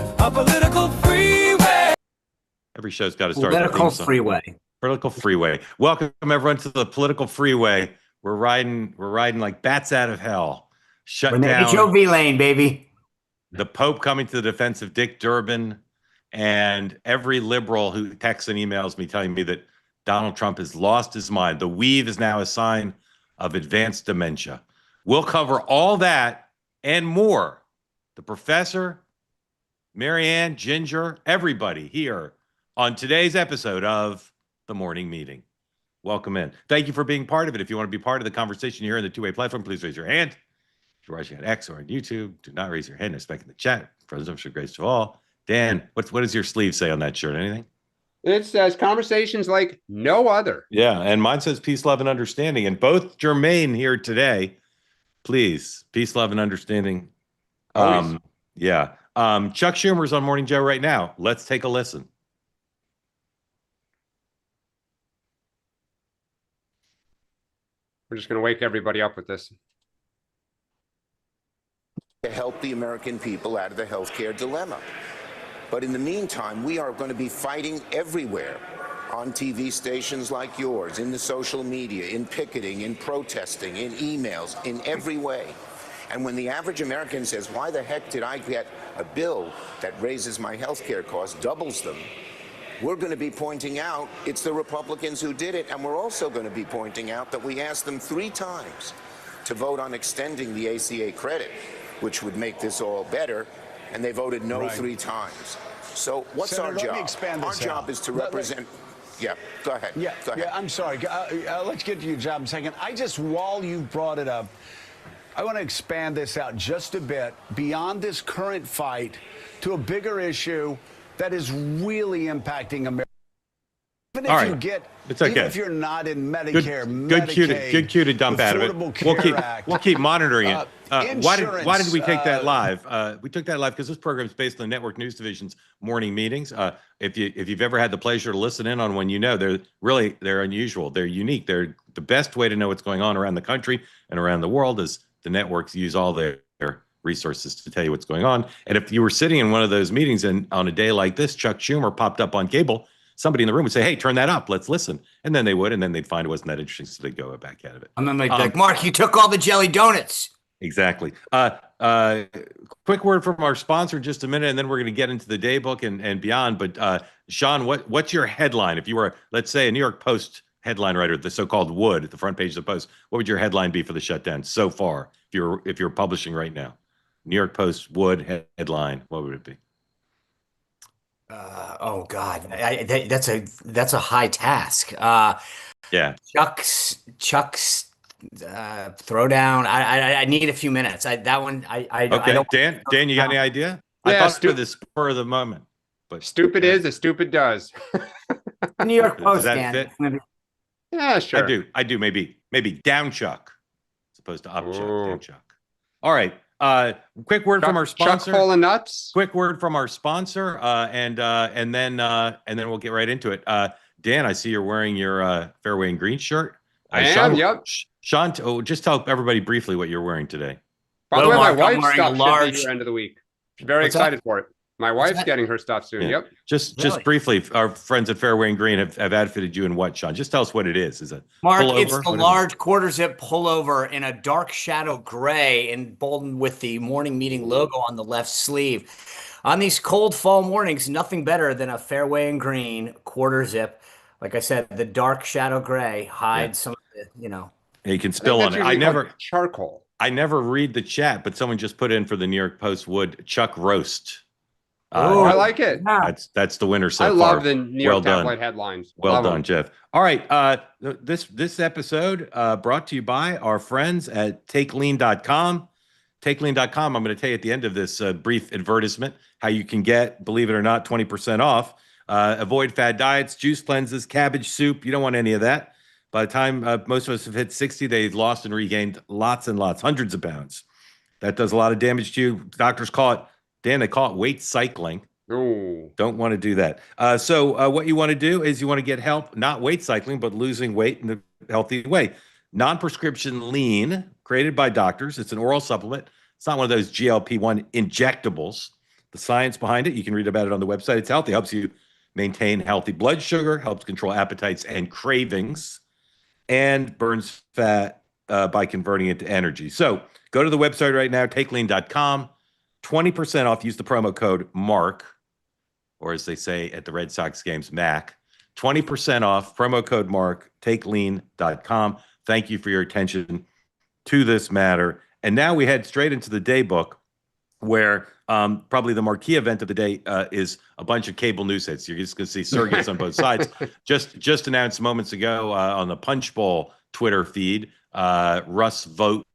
A political freeway. Every show's got to start with Political freeway. Political freeway. Welcome everyone to the political freeway. We're riding like bats out of hell. We're in the Shutdown. HOV lane, baby. The Pope coming to the defense of Dick Durbin, and every liberal who texts and emails me telling me that Donald Trump has lost his mind. The weave is now a sign of advanced dementia. We'll cover all that and more. The professor, Marianne, Ginger, everybody here on today's episode of The Morning Meeting. Welcome in. Thank you for being part of it. If you want to be part of the conversation here in the two-way platform, please raise your hand. If you're watching on X or on YouTube, do not raise your hand. Expect in the chat. Presidential grace to all. Dan, what does your sleeve say on that shirt? Anything? It says conversations like no other. Yeah, and mine says peace, love, and understanding. And both germane here today. Please, peace, love, and understanding. Yeah. Chuck Schumer's on Morning Joe right now. Let's take a listen. We're just going to wake everybody up with this. To help the American people out of the healthcare dilemma. But in the meantime, we are going to be fighting everywhere on TV stations like yours, in the social media, in picketing, in protesting, in emails, in every way. And when the average American says, why the heck did I get a bill that raises my healthcare costs, doubles them, we're going to be pointing out it's the Republicans who did it. And we're also going to be pointing out that we asked them 3 times to vote on extending the ACA credit, which would make this all better, and they voted no 3 times. So what's Senator, our job? let me expand Our this job out. is to represent. Yeah, go ahead. Yeah, go ahead. yeah. I'm sorry. Let's get to your job in a second. While you brought it up, I want to expand this out just a bit beyond this current fight to a bigger issue that is really impacting America. Even if you get, it's okay. Even if you're not in Medicare, good cue to dump out of it. We'll keep monitoring it. Why did we take that live? We took that live because this program is based on the Network News Division's morning meetings. If you've ever had the pleasure to listen in on one, you know they're unusual. They're unique. They're the best way to know what's going on around the country and around the world is the networks use all their resources to tell you what's going on. And if you were sitting in one of those meetings and on a day like this, Chuck Schumer popped up on cable, somebody in the room would say, hey, turn that up. Let's listen. And then they would, and then they'd find it wasn't that interesting, so they'd go back out of it. And then they'd be like, Mark, you took all the jelly donuts. Exactly. Quick word from our sponsor in just a minute, and then we're going to get into the day book and beyond. But Sean, what's your headline? If you were, let's say, a New York Post headline writer, the so-called Wood at the front page of the Post, what would your headline be for the shutdown so far? If you're publishing right now, New York Post Wood headline, what would it be? Oh God, that's a high task. Yeah, Chuck's throwdown. I need a few minutes. Okay, I don't. Dan, you got any idea? Yeah, I thought for the spur of the moment, but stupid is as stupid does. New York Post, does that Dan. fit? Yeah, sure. I do. Maybe down Chuck, as opposed to up Chuck. Down Chuck. All right. Quick word from our sponsor. Chuck full of nuts. Quick word from our sponsor, and then we'll get right into it. Dan, I see you're wearing your Fairway and Green shirt. I am. Yep. Sean, just tell everybody briefly what you're wearing today. By the way, my Mark, wife's stuff should be here end of the week. She's very excited for it. My wife's getting her stuff soon. Yeah. Yep. Just briefly, our friends at Fairway and Green have outfitted you in what, Sean? Just tell us what it is. Is it Mark? pullover? It's the large quarter zip pullover in a dark shadow gray, emboldened with the morning meeting logo on the left sleeve. On these cold fall mornings, nothing better than a Fairway and Green quarter zip. Like I said, the dark shadow gray hides some of the, You can spill on it. I never charcoal. I never read the chat, but someone just put in for the New York Post Wood Chuck roast. Oh, I like it. That's the winner so I far. love the New York Well tabloid done. headlines. Well Love done, them. Jeff. All right. This episode brought to you by our friends at TakeLean.com. TakeLean.com. I'm going to tell you at the end of this brief advertisement how you can get, believe it or not, 20% off. Avoid fad diets, juice cleanses, cabbage soup. You don't want any of that. By the time most of us have hit 60, they've lost and regained lots and lots, hundreds of pounds. That does a lot of damage to you. Doctors call it, Dan, they call it weight cycling. Ooh. Don't want to do that. So what you want to do is you want to get help, not weight cycling, but losing weight in a healthy way. Non-prescription lean, created by doctors. It's an oral supplement. It's not one of those GLP-1 injectables. the science behind it. You can read about it on the website. It's healthy. It helps you maintain healthy blood sugar, helps control appetites and cravings, and burns fat by converting it to energy. So go to the website right now, takelean.com, 20% off. Use the promo code MARK, or as they say at the Red Sox games, MAC. 20% off, promo code MARK, takelean.com. Thank you for your attention to this matter. And now we head straight into the day book, where probably the marquee event of the day is a bunch of cable news hits. You're just going to see surrogates on both sides. Just announced moments ago on the Punch Bowl Twitter feed, Russ Vogt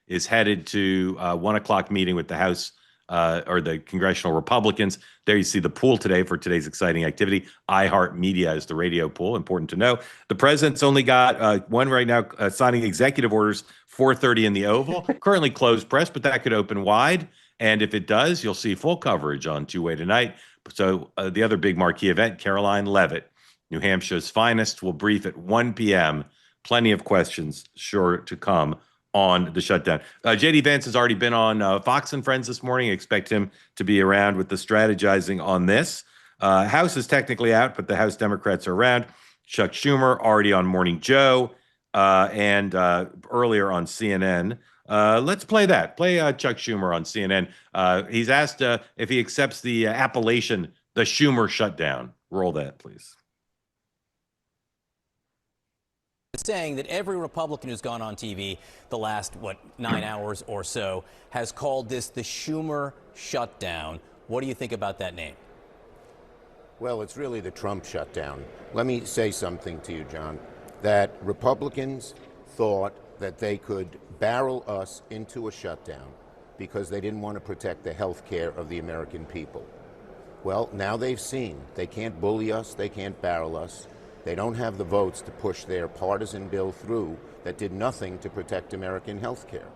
is headed to a 1 o'clock meeting with the House or the congressional Republicans. There you see the pool today for today's exciting activity. iHeartMedia is the radio pool. Important to know. The president's only got one right now signing executive orders, 4:30 in the Oval. Currently closed press, but that could open wide. And if it does, you'll see full coverage on Two-Way Tonight. So the other big marquee event, Caroline Leavitt, New Hampshire's finest, will brief at 1 p.m. Plenty of questions sure to come on the shutdown. J.D. Vance has already been on Fox and Friends this morning. I expect him to be around with the strategizing on this. House is technically out, but the House Democrats are around. Chuck Schumer already on Morning Joe and earlier on CNN. Let's play that. Play Chuck Schumer on CNN. He's asked if he accepts the appellation, the Schumer shutdown. Roll that, please. Saying that every Republican who's gone on TV the last, 9 hours or so has called this the Schumer shutdown. What do you think about that name? Well, it's really the Trump shutdown. Let me say something to you, John, that Republicans thought that they could barrel us into a shutdown because they didn't want to protect the health care of the American people. Well, now they've seen they can't bully us, they can't barrel us. They don't have the votes to push their partisan bill through that did nothing to protect American health care.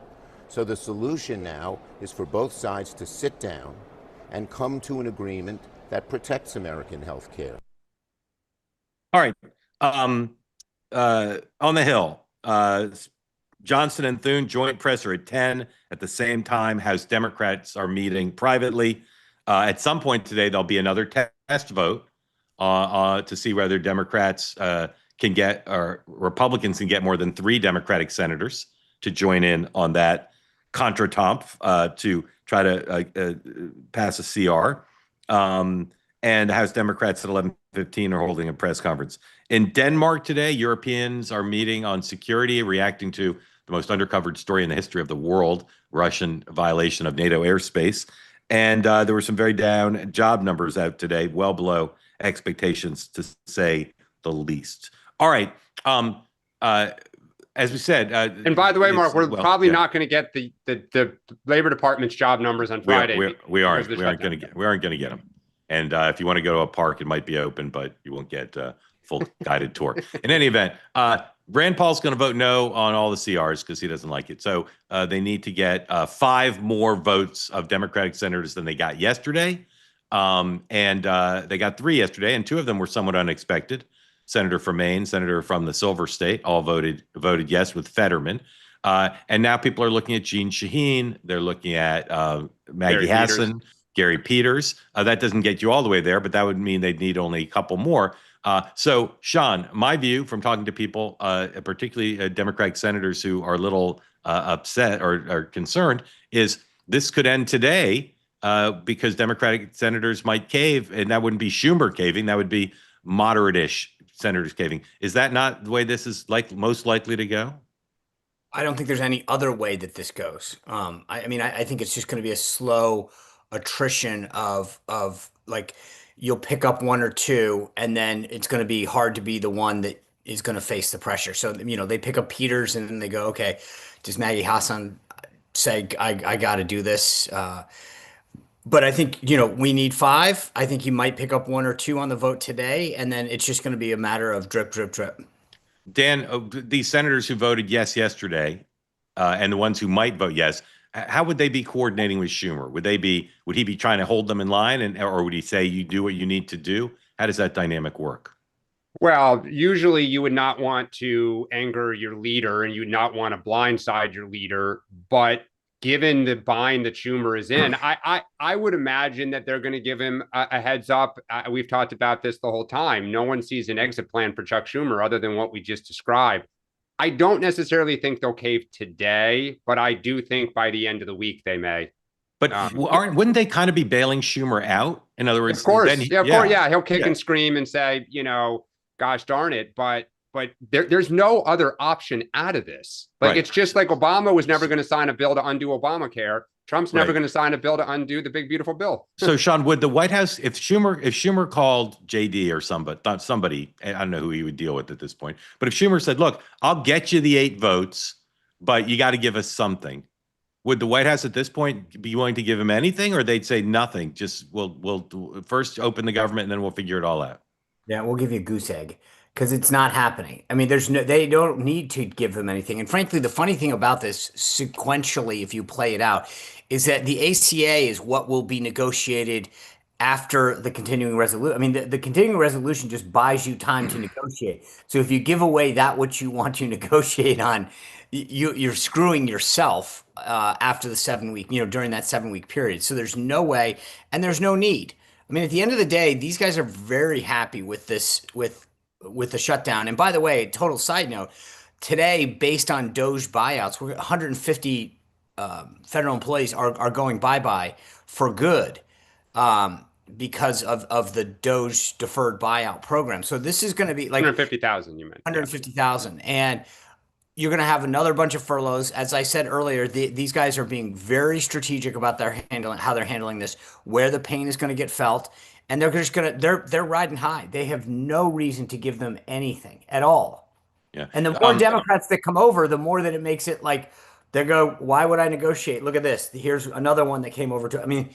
So the solution now is for both sides to sit down and come to an agreement that protects American health care. All right. On the Hill, Johnson and Thune joint presser at 10. At the same time, House Democrats are meeting privately. At some point today, there'll be another test vote to see whether Democrats can get, or Republicans can get more than 3 Democratic senators to join in on that contretemps to try to pass a CR. And House Democrats at 11:15 are holding a press conference. In Denmark today, Europeans are meeting on security, reacting to the most undercovered story in the history of the world, Russian violation of NATO airspace. And there were some very down job numbers out today, well below expectations, to say the least. All right. As we said, and by the way, Mark, we're probably not going to get the Labor Department's job numbers on Friday. We aren't going to get them. And if you want to go to a park, it might be open, but you won't get a full guided tour. In any event, Rand Paul's going to vote no on all the CRs because he doesn't like it. So they need to get 5 more votes of Democratic senators than they got yesterday. And they got 3 yesterday, and 2 of them were somewhat unexpected. Senator from Maine, Senator from the Silver State, all voted yes with Fetterman. And now people are looking at Jeanne Shaheen. They're looking at Maggie Hassan, Gary Peters. That doesn't get you all the way there, but that would mean they'd need only a couple more. So, Sean, my view from talking to people, particularly Democratic senators who are a little upset or concerned, is this could end today because Democratic senators might cave, and that wouldn't be Schumer caving. That would be moderate-ish senators caving. Is that not the way this is most likely to go? I don't think there's any other way that this goes. I mean, I think it's just going to be a slow attrition of like you'll pick up 1 or 2, and then it's going to be hard to be the one that is going to face the pressure. So, they pick up Peters and then they go, okay, does Maggie Hassan say, I got to do this? But I think, we need 5. I think he might pick up 1 or 2 on the vote today, and then it's just going to be a matter of drip, drip, drip. Dan, these senators who voted yes yesterday, and the ones who might vote yes, how would they be coordinating with Schumer? Would he be trying to hold them in line, or would he say, you do what you need to do? How does that dynamic work? Well, usually you would not want to anger your leader and you would not want to blindside your leader. But given the bind that Schumer is in, I would imagine that they're going to give him a heads up. We've talked about this the whole time. No one sees an exit plan for Chuck Schumer other than what we just described. I don't necessarily think they'll cave today, but I do think by the end of the week they may. But wouldn't they kind of be bailing Schumer out? In other words, of course, he'll kick and scream and say, gosh darn it, but there's no other option out of this. Like, it's just like Obama was never going to sign a bill to undo Obamacare. Trump's never going to sign a bill to undo the big beautiful bill. So, Sean, would the White House, if Schumer called JD or somebody, I don't know who he would deal with at this point, but if Schumer said, "Look, I'll get you the 8 votes, but you got to give us something," would the White House at this point be willing to give him anything, or they'd say nothing? Just we'll first open the government and then we'll figure it all out. Yeah, we'll give you a goose egg. Because it's not happening. I mean, they don't need to give them anything. And frankly, the funny thing about this, sequentially, if you play it out, is that the ACA is what will be negotiated after the continuing resolution. I mean, the continuing resolution just buys you time to negotiate. So if you give away that what you want to negotiate on, you're screwing yourself after the 7-week, during that 7-week period. So there's no way, and there's no need. I mean, at the end of the day, these guys are very happy with this, with the shutdown. And by the way, total side note, today, based on Doge buyouts, 150 federal employees are going bye-bye for good because of the Doge deferred buyout program. So this is going to be like 150,000, you meant. 150,000. And you're going to have another bunch of furloughs. As I said earlier, these guys are being very strategic about how they're handling this, where the pain is going to get felt. And they're just they're riding high. They have no reason to give them anything at all. Yeah. And the more Democrats that come over, the more that it makes it like they go, why would I negotiate? Look at this. Here's another one that came over to. I mean,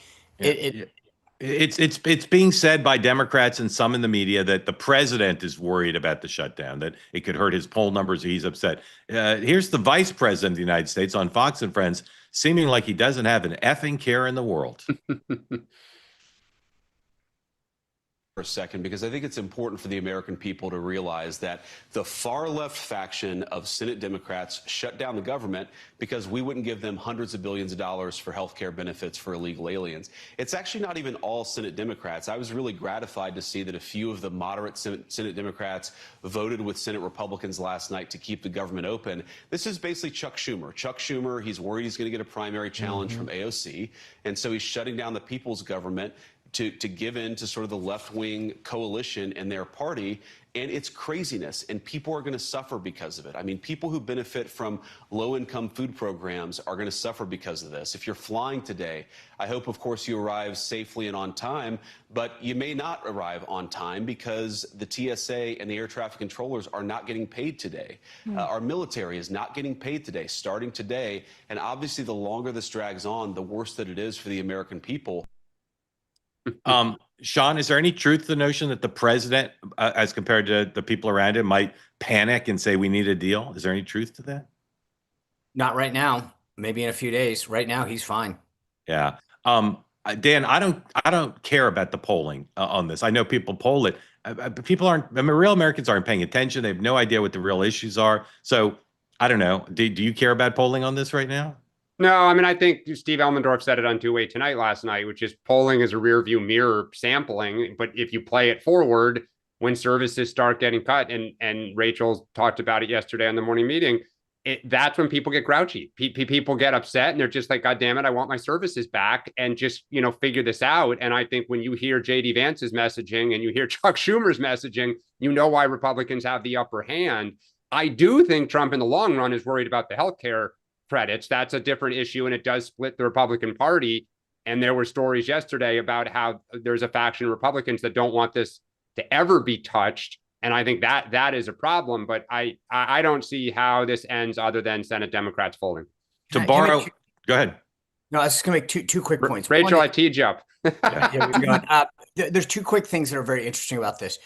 it's being said by Democrats and some in the media that the president is worried about the shutdown, that it could hurt his poll numbers. Or he's upset. Here's the vice president of the United States on Fox and Friends, seeming like he doesn't have an effing care in the world. For a second, because I think it's important for the American people to realize that the far left faction of Senate Democrats shut down the government because we wouldn't give them hundreds of billions of dollars for health care benefits for illegal aliens. It's actually not even all Senate Democrats. I was really gratified to see that a few of the moderate Senate Democrats voted with Senate Republicans last night to keep the government open. This is basically Chuck Schumer. Chuck Schumer, he's worried he's going to get a primary challenge from AOC, and so he's shutting down the people's government to give in to sort of the left-wing coalition and their party, and it's craziness, and people are going to suffer because of it. I mean, people who benefit from low-income food programs are going to suffer because of this. If you're flying today, I hope, of course, you arrive safely and on time, but you may not arrive on time because the TSA and the air traffic controllers are not getting paid today. Our military is not getting paid today, starting today, and obviously the longer this drags on, the worse that it is for the American people. Sean, is there any truth to the notion that the president, as compared to the people around him, might panic and say we need a deal? Is there any truth to that? Not right now. Maybe in a few days. Right now, he's fine. Yeah. Dan, I don't care about the polling on this. I know people poll it. People aren't. I mean, real Americans aren't paying attention. They have no idea what the real issues are. So I don't know. Do you care about polling on this right now? No, I mean, I think Steve Elmendorf said it on Two-Way Tonight last night, which is polling is a rear view mirror sampling. But if you play it forward, when services start getting cut, and Rachel talked about it yesterday on the morning meeting, that's when people get grouchy. People get upset and they're just like, God damn it, I want my services back, and just, figure this out. And I think when you hear J.D. Vance's messaging and you hear Chuck Schumer's messaging, you know why Republicans have the upper hand. I do think Trump in the long run is worried about the healthcare credits. That's a different issue, and it does split the Republican Party. And there were stories yesterday about how there's a faction of Republicans that don't want this to ever be touched. And I think that is a problem. But I don't see how this ends other than Senate Democrats folding. Go ahead. No, I was just going to make two quick points. Rachel, I teed you up. There's two quick things that are very interesting about this.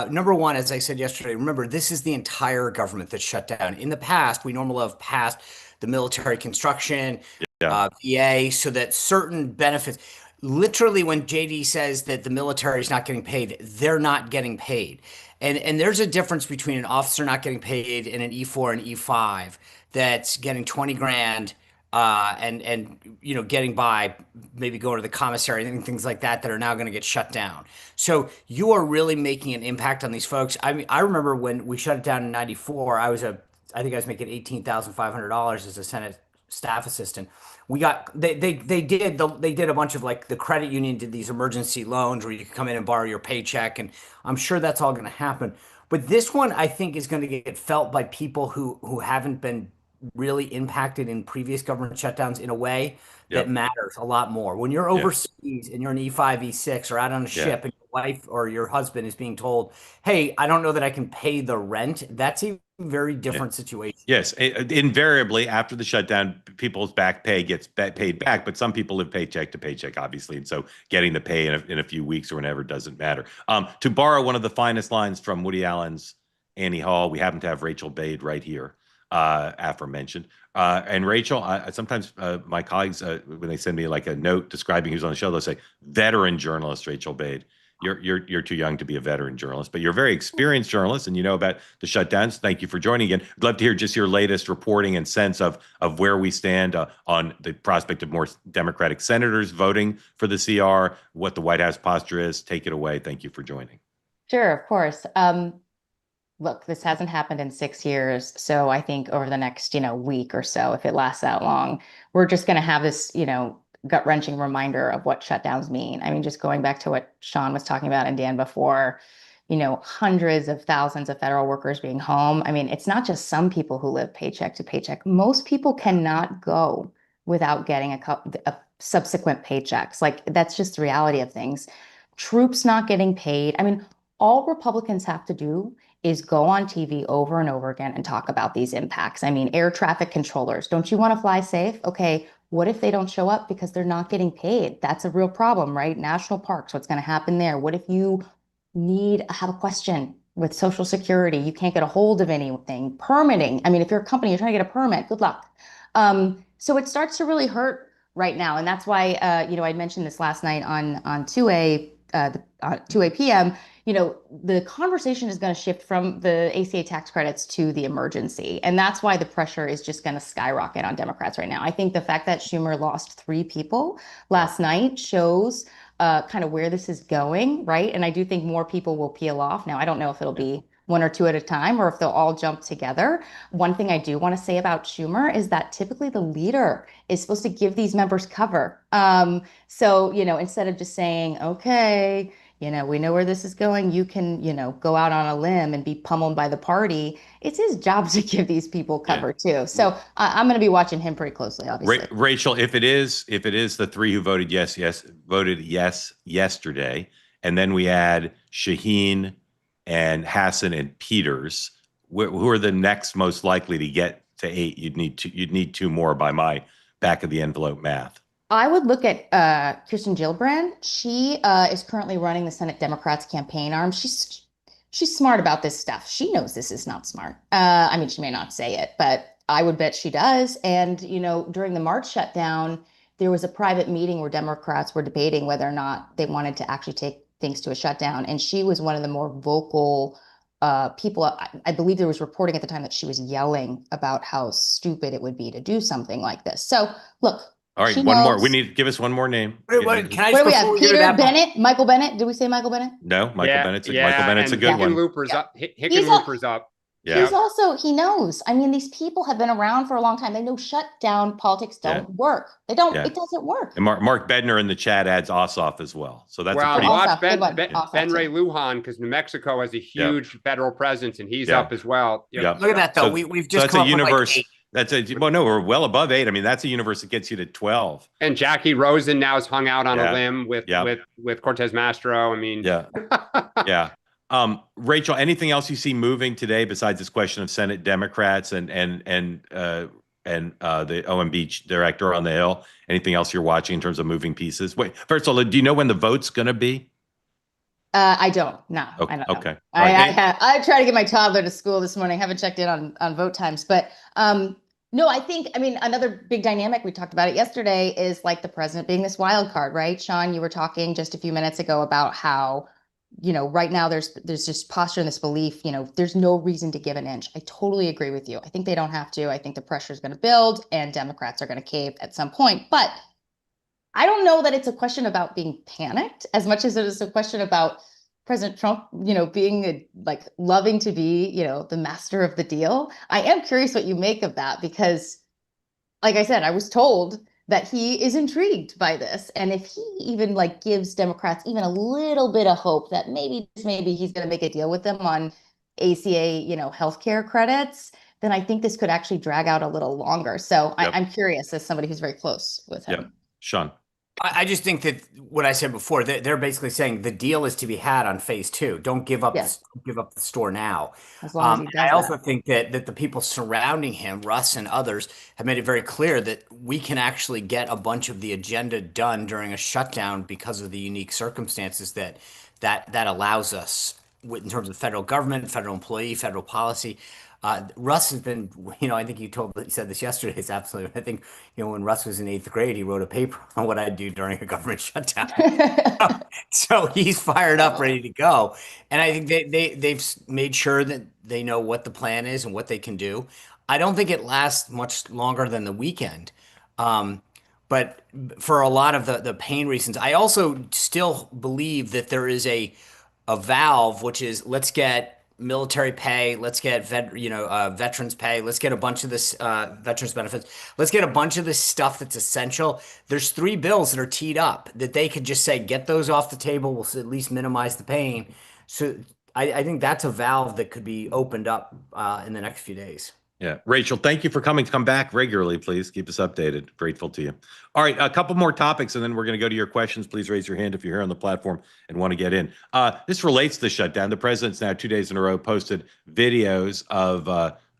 Number one, as I said yesterday, remember, this is the entire government that's shut down. In the past, we normally have passed the military construction, VA, so that certain benefits, literally when JD says that the military is not getting paid, they're not getting paid. And there's a difference between an officer not getting paid and an E4 and E5 that's getting 20 grand and getting by, maybe going to the commissary and things like that are now going to get shut down. So you are really making an impact on these folks. I mean, I remember when we shut it down in '94. I think I was making $18,500 as a Senate staff assistant. They did a bunch of, like, the credit union did these emergency loans where you could come in and borrow your paycheck, and I'm sure that's all going to happen. But this one, I think, is going to get felt by people who haven't been really impacted in previous government shutdowns in a way that matters a lot more. When you're overseas and you're an E5, E6, or out on a ship, and your wife or your husband is being told, "Hey, I don't know that I can pay the rent," that's a very different situation. Yes, invariably after the shutdown, people's back pay gets paid back, but some people live paycheck to paycheck, obviously, and so getting the pay in a few weeks or whenever doesn't matter. To borrow one of the finest lines from Woody Allen's Annie Hall, we happen to have Rachel Bade right here, aforementioned. And Rachel, sometimes my colleagues, when they send me like a note describing who's on the show, they'll say veteran journalist Rachel Bade. You're too young to be a veteran journalist, but you're a very experienced journalist, and you know about the shutdowns. Thank you for joining again. I'd love to hear just your latest reporting and sense of where we stand on the prospect of more Democratic senators voting for the CR, what the White House posture is. Take it away. Thank you for joining. Sure, of course. Look, this hasn't happened in 6 years, so I think over the next, week or so, if it lasts that long, we're just going to have this, gut-wrenching reminder of what shutdowns mean. I mean, just going back to what Sean was talking about and Dan before, hundreds of thousands of federal workers being home. I mean, it's not just some people who live paycheck to paycheck. Most people cannot go without getting a subsequent paychecks. Like, that's just the reality of things. Troops not getting paid. I mean, all Republicans have to do is go on TV over and over again and talk about these impacts. I mean, air traffic controllers, don't you want to fly safe? Okay, what if they don't show up because they're not getting paid? That's a real problem, right? National parks, what's going to happen there? What if you have a question with Social Security? You can't get a hold of anything. Permitting. I mean, if you're a company, you're trying to get a permit, good luck. So it starts to really hurt right now. And that's why, I mentioned this last night on 2 p.m., the conversation is going to shift from the ACA tax credits to the emergency. And that's why the pressure is just going to skyrocket on Democrats right now. I think the fact that Schumer lost 3 people last night shows kind of where this is going, right? And I do think more people will peel off. Now, I don't know if it'll be 1 or 2 at a time or if they'll all jump together. One thing I do want to say about Schumer is that typically the leader is supposed to give these members cover. So, instead of just saying, okay, we know where this is going, you can, go out on a limb and be pummeled by the party. It's his job to give these people cover too. So I'm going to be watching him pretty closely, obviously. Rachel, if it is the 3 who voted yes yesterday, and then we add Shaheen and Hassan and Peters, who are the next most likely to get to 8? You'd need 2 more by my back of the envelope math. I would look at Kirsten Gillibrand. She is currently running the Senate Democrats campaign arm. She's smart about this stuff. She knows this is not smart. I mean, she may not say it, but I would bet she does. And, during the March shutdown, there was a private meeting where Democrats were debating whether or not they wanted to actually take things to a shutdown. And she was one of the more vocal people. I believe there was reporting at the time that she was yelling about how stupid it would be to do something like this. So, look. All right, one more. We need to give us one more name. Can I what do we have? Peter Bennett, Michael Bennett. Did we say Michael Bennett? No, Michael Bennett's a good one. Hickenlooper's up. Hickenlooper's up. Yeah. He's also, he knows. I mean, these people have been around for a long time. They know shutdown politics don't work. They don't. It doesn't work. And Mark Bednar in the chat adds Ossoff as well. So that's well, a pretty watch Ben Ray Lujan, because New Mexico has a huge federal presence, and he's up as well. Look at that, though. So, we've just that's a universe. We're well above 8. I mean, that's a universe that gets you to 12. And Jackie Rosen now has hung out on a limb with Cortez Mastro. I mean, Rachel, anything else you see moving today besides this question of Senate Democrats and the OMB director on the Hill? Anything else you're watching in terms of moving pieces? Wait, first of all, do you know when the vote's going to be? I don't. No, okay. I don't know. Okay. I tried to get my toddler to school this morning. Haven't checked in on vote times, but no, I mean, another big dynamic, we talked about it yesterday, is like the president being this wild card, right? Sean, you were talking just a few minutes ago about how right now there's just posture and this belief, there's no reason to give an inch. I totally agree with you. I think they don't have to. I think the pressure is going to build and Democrats are going to cave at some point. But I don't know that it's a question about being panicked as much as it is a question about President Trump, being loving to be, the master of the deal. I am curious what you make of that because, like I said, I was told that he is intrigued by this. And if he even gives Democrats even a little bit of hope that maybe he's going to make a deal with them on ACA, healthcare credits, then I think this could actually drag out a little longer. So Yep. I'm curious as somebody who's very close with him. Yep. Sean. I just think that what I said before, they're basically saying the deal is to be had on phase 2. Don't give up, give up the store now. As long as he does I also think that the people surrounding him, Russ and others, have made it very clear that we can actually get a bunch of the agenda done during a shutdown because of the unique circumstances that allows us in terms of federal government, federal employee, federal policy. Russ has been, I think you said this yesterday. It's absolutely. I think, when Russ was in 8th grade, he wrote a paper on what I'd do during a government shutdown. So he's fired up, ready to go. And I think they've made sure that they know what the plan is and what they can do. I don't think it lasts much longer than the weekend. But for a lot of the pain reasons, I also still believe that there is a valve, which is let's get military pay, let's get veterans pay, let's get a bunch of this veterans benefits, let's get a bunch of this stuff that's essential. There's 3 bills that are teed up that they could just say, get those off the table, we'll at least minimize the pain. So I think that's a valve that could be opened up in the next few days. Yeah. Rachel, thank you for coming. Come back regularly, please. Keep us updated. Grateful to you. All right. A couple more topics, and then we're going to go to your questions. Please raise your hand if you're here on the platform and want to get in. This relates to the shutdown. The president's now 2 days in a row posted videos of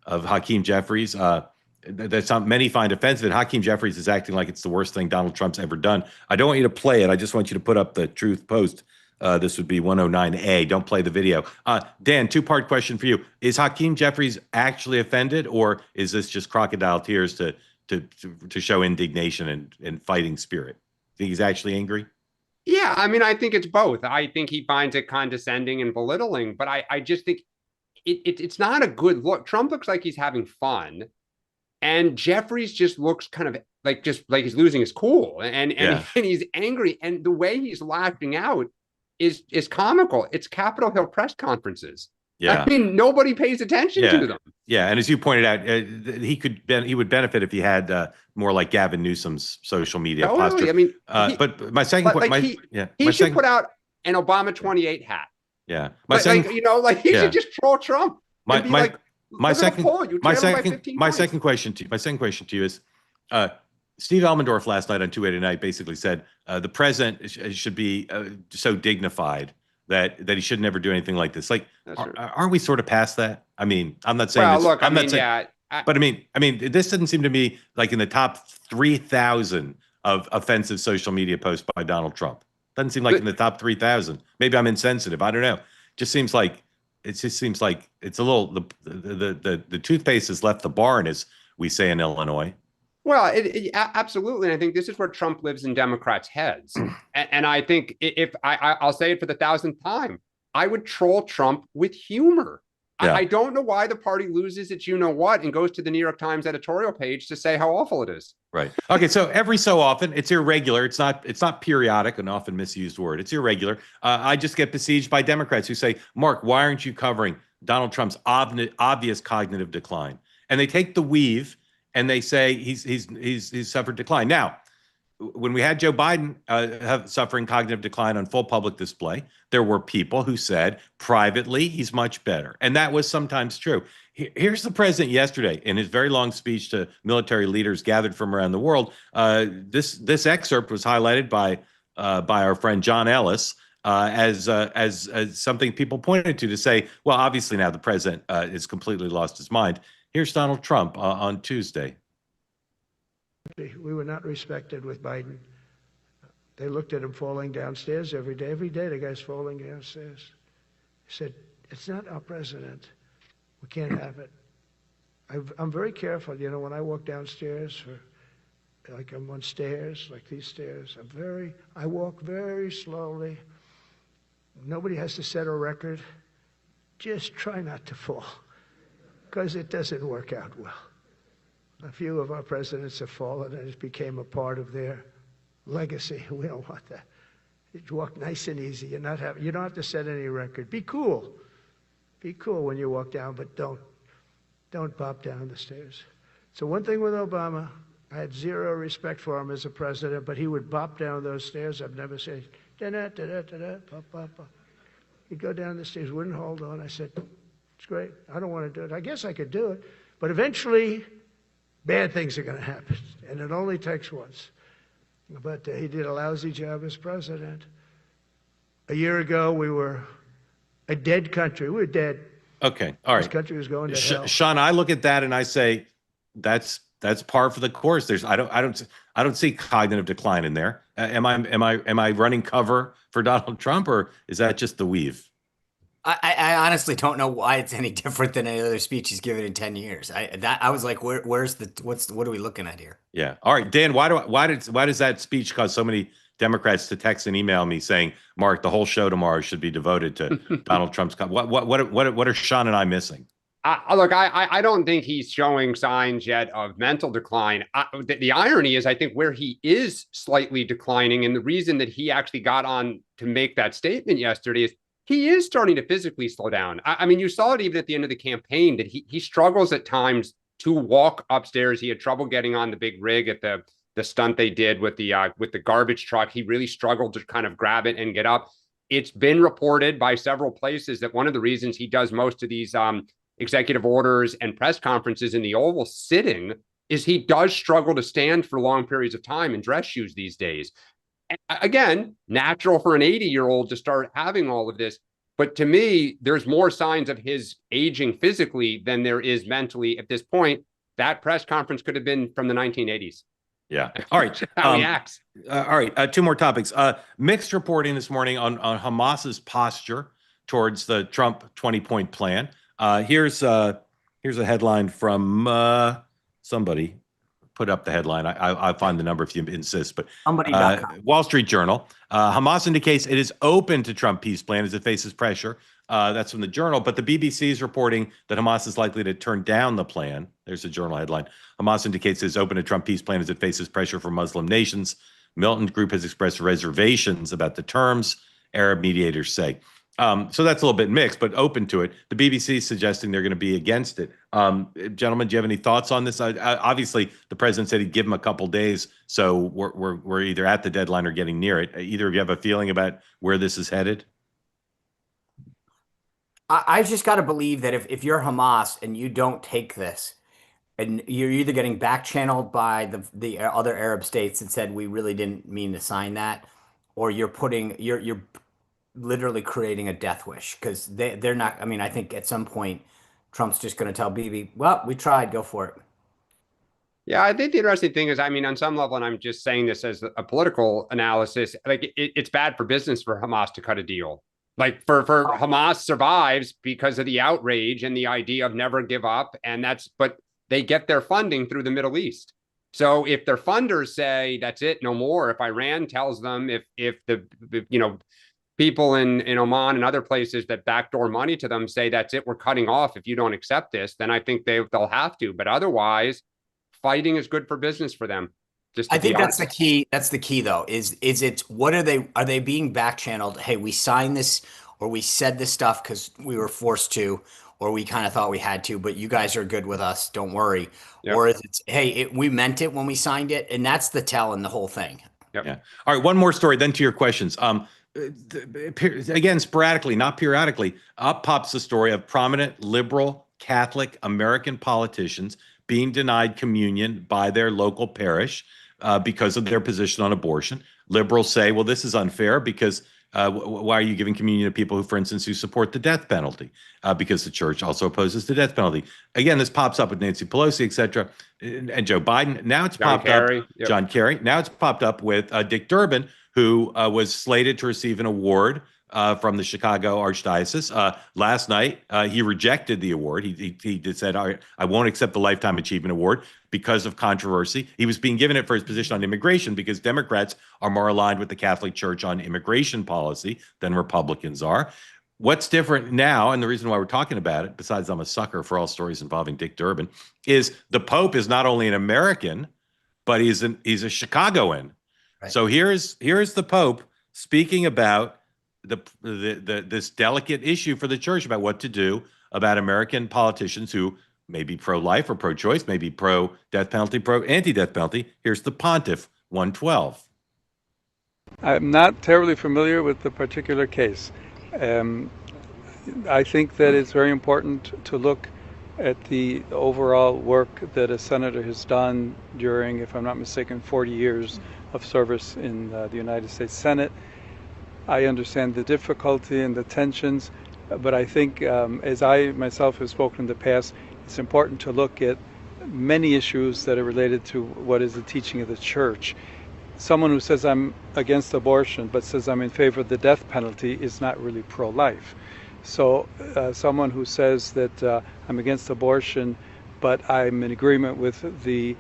Hakeem Jeffries. That many find offensive. Hakeem Jeffries is acting like it's the worst thing Donald Trump's ever done. I don't want you to play it. I just want you to put up the truth post. This would be 109A. Don't play the video. Dan, 2-part question for you. Is Hakeem Jeffries actually offended, or is this just crocodile tears to show indignation and fighting spirit? Think he's actually angry? Yeah, I mean, I think it's both. I think he finds it condescending and belittling, but I just think it's not a good look. Trump looks like he's having fun, and Jeffries just looks kind of like he's losing his cool, and he's angry, and the way he's lashing out is comical. It's Capitol Hill press conferences. Yeah, I mean, nobody pays attention to them. Yeah, and as you pointed out, he would benefit if he had more like Gavin Newsom's social media posture. I mean, but my second question, he should put out an Obama 28 hat. Yeah, he should just troll Trump. My second question to you is, Steve Elmendorf last night on 280 Night basically said the president should be so dignified that he should never do anything like this. Aren't we sort of past that? I mean, I'm not saying. Well, this, look, I'm not saying, but I mean, this doesn't seem to be like in the top 3,000 of offensive social media posts by Donald Trump. Doesn't seem like in the top 3,000. Maybe I'm insensitive. I don't know. It just seems like it's a little the toothpaste has left the barn, as we say in Illinois. Well, absolutely. And I think this is where Trump lives in Democrats' heads. And I think if I'll say it for the 1,000th time, I would troll Trump with humor. Yeah. I don't know why the party loses its you-know-what and goes to the New York Times editorial page to say how awful it is. Right. Okay. So every so often, it's irregular. It's not periodic, an often misused word. It's irregular. I just get besieged by Democrats who say, Mark, why aren't you covering Donald Trump's obvious cognitive decline? And they take the weave and they say he's suffered decline. Now, when we had Joe Biden suffering cognitive decline on full public display, there were people who said privately he's much better. And that was sometimes true. Here's the president yesterday in his very long speech to military leaders gathered from around the world. This excerpt was highlighted by our friend John Ellis as something people pointed to say, well, obviously now the president has completely lost his mind. Here's Donald Trump on Tuesday. We were not respected with Biden. They looked at him falling downstairs every day. Every day the guy's falling downstairs. He said, it's not our president. We can't have it. I'm very careful, when I walk downstairs, like I'm on stairs, like these stairs, I walk very slowly. Nobody has to set a record. Just try not to fall, because it doesn't work out well. A few of our presidents have fallen, and it became a part of their legacy. We don't want that. You walk nice and easy. You don't have to set any record. Be cool. Be cool when you walk down, but don't bop down the stairs. So one thing with Obama, I had zero respect for him as a president, but he would bop down those stairs. I've never said, da-da-da-da-da-da, bop, bop, bop. He'd go down the stairs, wouldn't hold on. I said, it's great. I don't want to do it. I guess I could do it. But eventually, bad things are going to happen, and it only takes once. But he did a lousy job as president. A year ago, we were a dead country. We were dead. Okay, all right. This country was going to hell. Sean, I look at that and I say, that's par for the course. I don't see cognitive decline in there. Am I running cover for Donald Trump, or is that just the weave? I honestly don't know why it's any different than any other speech he's given in 10 years. I was like, what are we looking at here? Yeah. All right, Dan, why does that speech cause so many Democrats to text and email me saying, Mark, the whole show tomorrow should be devoted to Donald Trump's what are Sean and I missing? Look, I don't think he's showing signs yet of mental decline. The irony is, I think where he is slightly declining, and the reason that he actually got on to make that statement yesterday is he is starting to physically slow down. I mean, you saw it even at the end of the campaign that he struggles at times to walk upstairs. He had trouble getting on the big rig at the stunt they did with the garbage truck. He really struggled to kind of grab it and get up. It's been reported by several places that one of the reasons he does most of these executive orders and press conferences in the Oval sitting is he does struggle to stand for long periods of time in dress shoes these days. And again, natural for an 80-year-old to start having all of this. But to me, there's more signs of his aging physically than there is mentally at this point. That press conference could have been from the 1980s. Yeah. All right. How he acts. All right. Two more topics. Mixed reporting this morning on Hamas's posture towards the Trump 20-point plan. Here's a headline from somebody. Put up the headline. I'll find the number if you insist. But Wall Street Journal. Hamas indicates it is open to Trump peace plan as it faces pressure. That's from the Journal. But the BBC is reporting that Hamas is likely to turn down the plan. There's a Journal headline. Hamas indicates it is open to Trump peace plan as it faces pressure from Muslim nations. Militant group has expressed reservations about the terms, Arab mediators say. So that's a little bit mixed, but open to it. The BBC is suggesting they're going to be against it. Gentlemen, do you have any thoughts on this? Obviously, the president said he'd give him a couple days, so we're either at the deadline or getting near it. Either of you have a feeling about where this is headed? I just got to believe that if you're Hamas and you don't take this, and you're either getting back-channeled by the other Arab states that said we really didn't mean to sign that, or you're literally creating a death wish, because they're not. I mean, I think at some point Trump's just going to tell Bibi, well, we tried, go for it. Yeah, I think the interesting thing is, I mean, on some level, and I'm just saying this as a political analysis, like it's bad for business for Hamas to cut a deal. Like for Hamas survives because of the outrage and the idea of never give up. But they get their funding through the Middle East. So if their funders say that's it, no more, if Iran tells them, if the people in Oman and other places that backdoor money to them say that's it, we're cutting off if you don't accept this, then I think they'll have to. But otherwise, fighting is good for business for them. I think that's the key. That's the key, though. Is it what are they being back channeled? Hey, we signed this, or we said this stuff because we were forced to, or we kind of thought we had to, but you guys are good with us. Don't worry. Yep. Or is it, hey, we meant it when we signed it, and that's the tell in the whole thing. Yep. Yeah. All right. One more story, then to your questions. Again, sporadically, not periodically, up pops the story of prominent liberal Catholic American politicians being denied communion by their local parish because of their position on abortion. Liberals say, well, this is unfair because why are you giving communion to people who, for instance, who support the death penalty? Because the church also opposes the death penalty. Again, this pops up with Nancy Pelosi, et cetera, and Joe Biden. Now it's popped up, John Kerry. Now it's popped up with Dick Durbin, who was slated to receive an award from the Chicago Archdiocese. Last night, he rejected the award. He said, I won't accept the Lifetime Achievement Award because of controversy. He was being given it for his position on immigration because Democrats are more aligned with the Catholic Church on immigration policy than Republicans are. What's different now, and the reason why we're talking about it, besides I'm a sucker for all stories involving Dick Durbin, is the Pope is not only an American, but he's a Chicagoan. Right. So here's the Pope speaking about this delicate issue for the church about what to do about American politicians who may be pro-life or pro-choice, maybe pro-death penalty, pro-anti-death penalty. Here's the Pontiff 112. I'm not terribly familiar with the particular case. I think that it's very important to look at the overall work that a senator has done during, if I'm not mistaken, 40 years of service in the United States Senate. I understand the difficulty and the tensions, but I think as I myself have spoken in the past, it's important to look at many issues that are related to what is the teaching of the church. Someone who says I'm against abortion but says I'm in favor of the death penalty is not really pro-life. So someone who says that I'm against abortion but I'm in agreement with the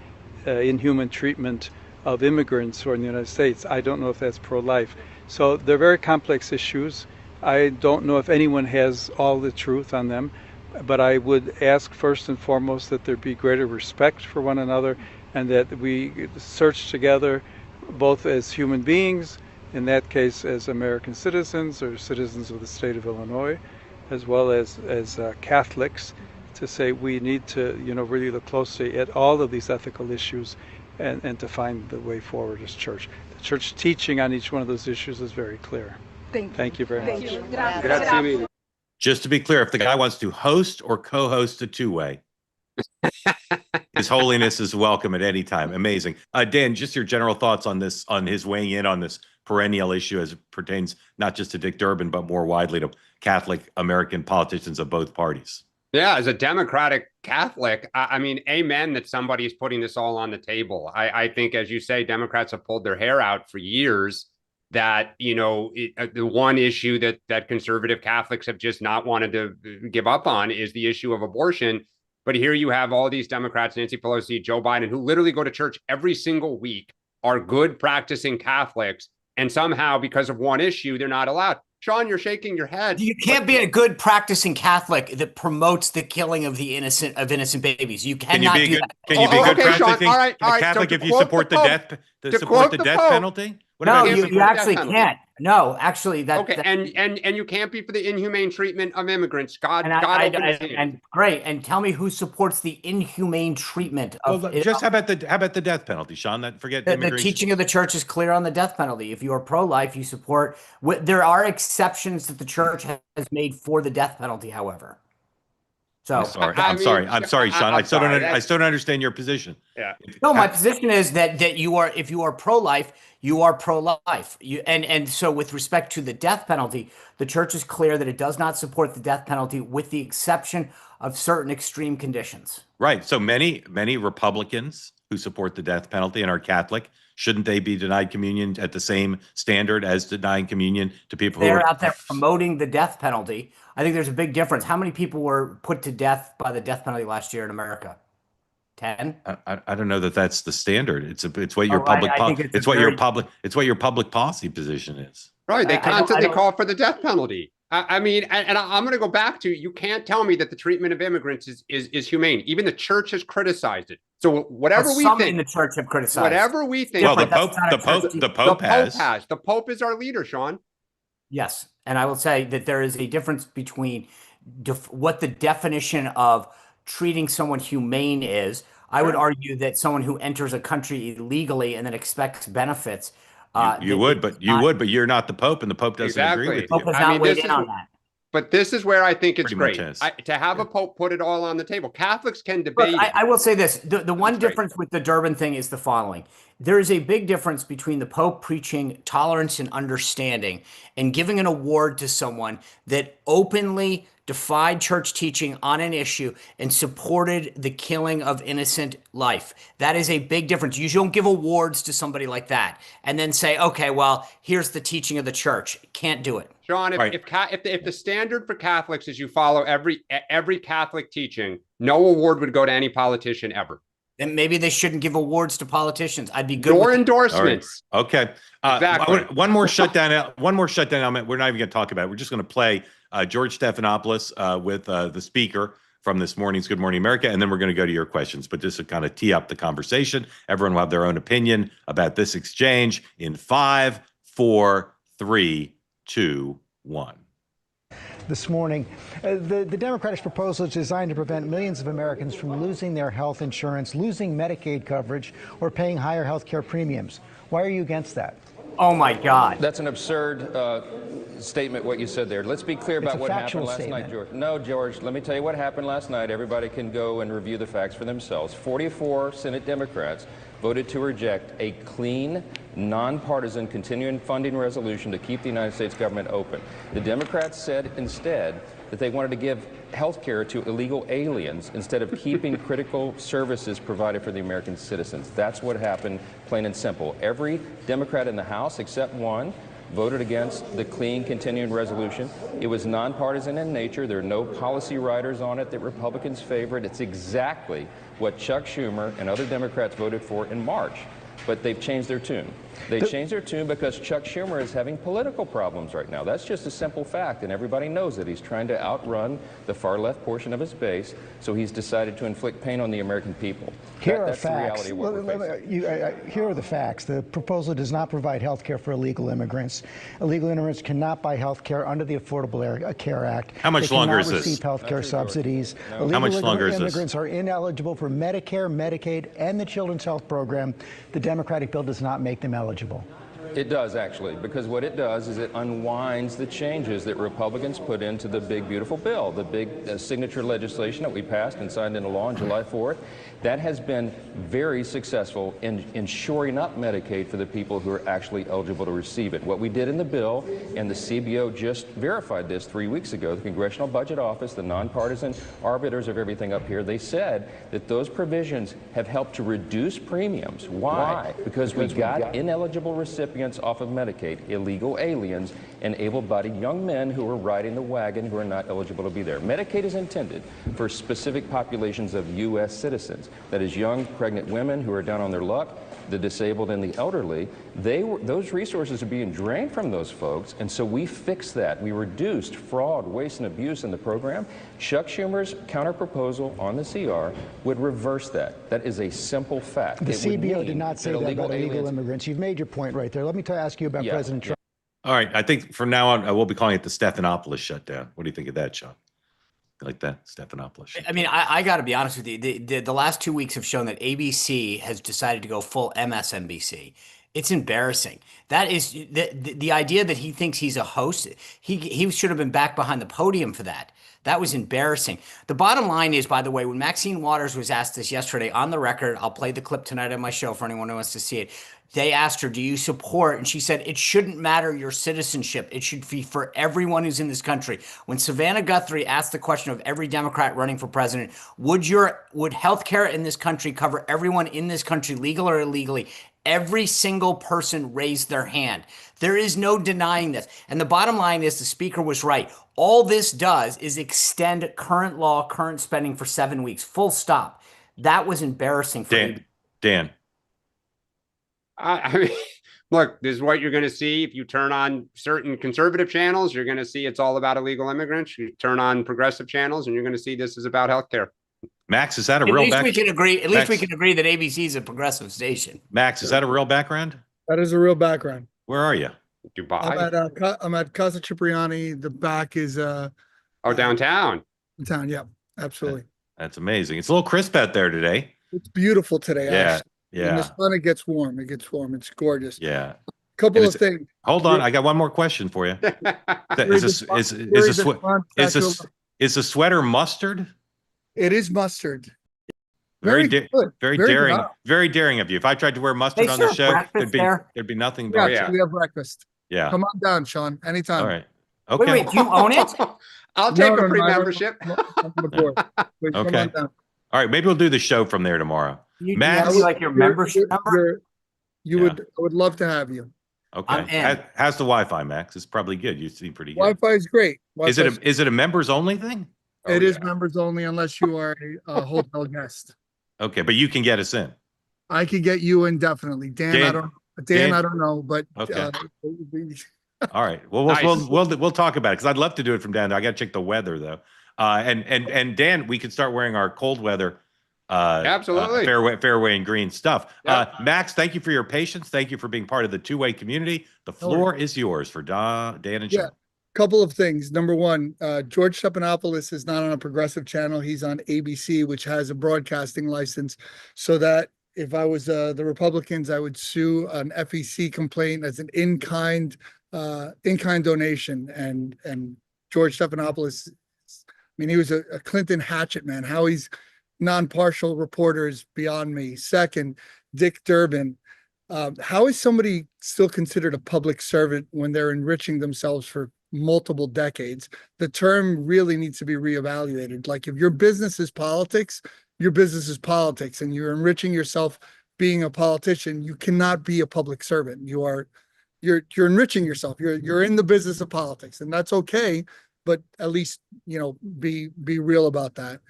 inhuman treatment of immigrants who are in the United States, I don't know if that's pro-life. So they're very complex issues. I don't know if anyone has all the truth on them, but I would ask first and foremost that there be greater respect for one another and that we search together both as human beings, in that case as American citizens or citizens of the state of Illinois, as well as Catholics, to say we need to really look closely at all of these ethical issues and to find the way forward as church. The church teaching on each one of those issues is very clear. Thank you very much. Grazie. Just to be clear, if the guy wants to host or co-host a two-way, His Holiness is welcome at any time. Amazing. Dan, just your general thoughts on this, on his weighing in on this perennial issue as it pertains not just to Dick Durbin, but more widely to Catholic American politicians of both parties. Yeah, as a Democratic Catholic, I mean, amen that somebody's putting this all on the table. I think, as you say, Democrats have pulled their hair out for years that, the one issue that conservative Catholics have just not wanted to give up on is the issue of abortion. But here you have all these Democrats, Nancy Pelosi, Joe Biden, who literally go to church every single week, are good practicing Catholics, and somehow because of one issue, they're not allowed. Sean, you're shaking your head. You can't be a good practicing Catholic that promotes the killing of the innocent babies. You cannot do that. Can you be good practicing Sean, all right, Catholic so if you support the death penalty? No, you actually can't. No, actually, and you can't be for the inhumane treatment of immigrants. And great. And tell me who supports the inhumane treatment of. Well, just how about the death penalty, Sean? Forget the teaching of the church is clear on the death penalty. If you are pro-life, you support. There are exceptions that the church has made for the death penalty, however. So I'm sorry, Sean. I still don't understand your position. Yeah. No, my position is that if you are pro-life, you are pro-life. And so with respect to the death penalty, the church is clear that it does not support the death penalty with the exception of certain extreme conditions. Right. So many Republicans who support the death penalty and are Catholic, shouldn't they be denied communion at the same standard as denying communion to people who are out there promoting the death penalty? I think there's a big difference. How many people were put to death by the death penalty last year in America? 10? I don't know that that's the standard. It's what your it's what your public policy position is. Right. They constantly call for the death penalty. I mean, and I'm going to go back to, you can't tell me that the treatment of immigrants is humane. Even the church has criticized it. So whatever we think, in the church have criticized. Whatever we think. Well, the Pope has. The Pope is our leader, Sean. Yes, and I will say that there is a difference between what the definition of treating someone humane is. I would argue that someone who enters a country illegally and then expects benefits. You would, but you're not the Pope, and the Pope doesn't agree with you. The Pope has not weighed in on that. But this is where I think it's great to have a Pope put it all on the table. Catholics can debate. Look, I will say this: the one difference with the Durbin thing is the following: there is a big difference between the Pope preaching tolerance and understanding and giving an award to someone that openly defied church teaching on an issue and supported the killing of innocent life. That is a big difference. You don't give awards to somebody like that and then say, okay, well, here's the teaching of the church. Can't do it. Sean, if the standard for Catholics is you follow every Catholic teaching, no award would go to any politician ever. Then maybe they shouldn't give awards to politicians. I'd be good or with endorsements. Right. Okay. Exactly. One more shutdown. One more shutdown element. We're not even going to talk about it. We're just going to play George Stephanopoulos with the speaker from this morning's Good Morning America, and then we're going to go to your questions. But just to kind of tee up the conversation, everyone will have their own opinion about this exchange in 5, 4, 3, 2, 1. This morning, the Democrats' proposal is designed to prevent millions of Americans from losing their health insurance, losing Medicaid coverage, or paying higher health care premiums. Why are you against that? Oh, my God. That's an absurd statement, what you said there. Let's be clear about what happened last night, George. No, George, let me tell you what happened last night. Everybody can go and review the facts for themselves. 44 Senate Democrats voted to reject a clean, nonpartisan continuing funding resolution to keep the United States government open. The Democrats said instead that they wanted to give health care to illegal aliens instead of keeping critical services provided for the American citizens. That's what happened, plain and simple. Every Democrat in the House, except one, voted against the clean continuing resolution. It was nonpartisan in nature. There are no policy riders on it that Republicans favored. It's exactly what Chuck Schumer and other Democrats voted for in March. But they've changed their tune. They changed their tune because Chuck Schumer is having political problems right now. That's just a simple fact, and everybody knows it. He's trying to outrun the far left portion of his base, so he's decided to inflict pain on the American people. Here are that's facts. The reality of what we're facing. Here are the facts. The proposal does not provide health care for illegal immigrants. Illegal immigrants cannot buy health care under the Affordable Care Act. How much longer is this? They cannot receive health care subsidies. No. How much longer is this? Immigrants are ineligible for Medicare, Medicaid, and the Children's Health Program. The Democratic bill does not make them eligible. It does, actually, because what it does is it unwinds the changes that Republicans put into the big, beautiful bill, the big signature legislation that we passed and signed into law on July 4th. That has been very successful in shoring up Medicaid for the people who are actually eligible to receive it. What we did in the bill, and the CBO just verified this 3 weeks ago, the Congressional Budget Office, the nonpartisan arbiters of everything up here, they said that those provisions have helped to reduce premiums. Why? Because we got ineligible recipients off of Medicaid, illegal aliens, and able-bodied young men who are riding the wagon who are not eligible to be there. Medicaid is intended for specific populations of U.S. citizens. That is young, pregnant women who are down on their luck, the disabled and the elderly. Those resources are being drained from those folks, and so we fixed that. We reduced fraud, waste, and abuse in the program. Chuck Schumer's counterproposal on the CR would reverse that. That is a simple fact. The CBO did not say that about illegal immigrants. You've made your point right there. Let me ask you about President Trump. All right. I think from now on, we'll be calling it the Stephanopoulos shutdown. What do you think of that, Sean? Like that, Stephanopoulos. I mean, I got to be honest with you. The last 2 weeks have shown that ABC has decided to go full MSNBC. It's embarrassing. That is the idea that he thinks he's a host. He should have been back behind the podium for that. That was embarrassing. The bottom line is, by the way, when Maxine Waters was asked this yesterday on the record, I'll play the clip tonight on my show for anyone who wants to see it. They asked her, do you support? And she said, it shouldn't matter your citizenship. It should be for everyone who's in this country. When Savannah Guthrie asked the question of every Democrat running for president, would health care in this country cover everyone in this country, legal or illegally? Every single person raised their hand. There is no denying this. And the bottom line is the speaker was right. All this does is extend current law, current spending for 7 weeks. Full stop. That was embarrassing for me. Dan. I mean, look, this is what you're going to see. If you turn on certain conservative channels, you're going to see it's all about illegal immigrants. You turn on progressive channels, and you're going to see this is about healthcare. Max, is that a real background? We can agree. At least we can agree that ABC is a progressive station. Max, is that a real background? That is a real background. Where are you? Dubai. I'm at Casa Cipriani. The back is downtown. Downtown, yeah, absolutely. That's amazing. It's a little crisp out there today. It's beautiful today. Yeah, actually. yeah. In the sun, it gets warm. It gets warm. It's gorgeous. Yeah. Couple of things. Hold on, I got one more question for you. Is the sweater mustard? It is mustard. Very, good. very Very daring, good. very daring of you. If I tried to wear mustard They on the serve show, breakfast there? there'd be nothing Yeah, but chat. we have breakfast. Yeah. Come on down, Sean. Anytime. All right. Okay. Wait, do you own it? I'll take a free I don't- membership. I'm on the board. Please come Okay. on down. All right. Maybe we'll do the show from there tomorrow. You Max? have to be like your membership number? I would love to have you. Okay. I'm in. How's the Wi-Fi, Max? It's probably good. You seem pretty good. Wi-Fi is great. Is it a members only thing? It is members only unless you are a hotel guest. Okay, but you can get us in. I could get you in definitely. Dan, I don't know, but Okay. All right. Well, we'll talk about it because I'd love to do it from down there. I got to check the weather though. And Dan, we could start wearing our cold weather. Absolutely. Fairway and green stuff. Max, thank you for your patience. Thank you for being part of the two-way community. The floor is yours for Dan and Sean. Couple of things. Number one, George Stephanopoulos is not on a progressive channel. He's on ABC, which has a broadcasting license. So that if I was the Republicans, I would sue an FEC complaint as an in-kind donation. And George Stephanopoulos, I mean, he was a Clinton hatchet man. How he's non-partial reporter is beyond me. Second, Dick Durbin. How is somebody still considered a public servant when they're enriching themselves for multiple decades? The term really needs to be reevaluated. Like if your business is politics, your business is politics, and you're enriching yourself being a politician, you cannot be a public servant. You're enriching yourself. You're in the business of politics, and that's okay. But at least, be real about that.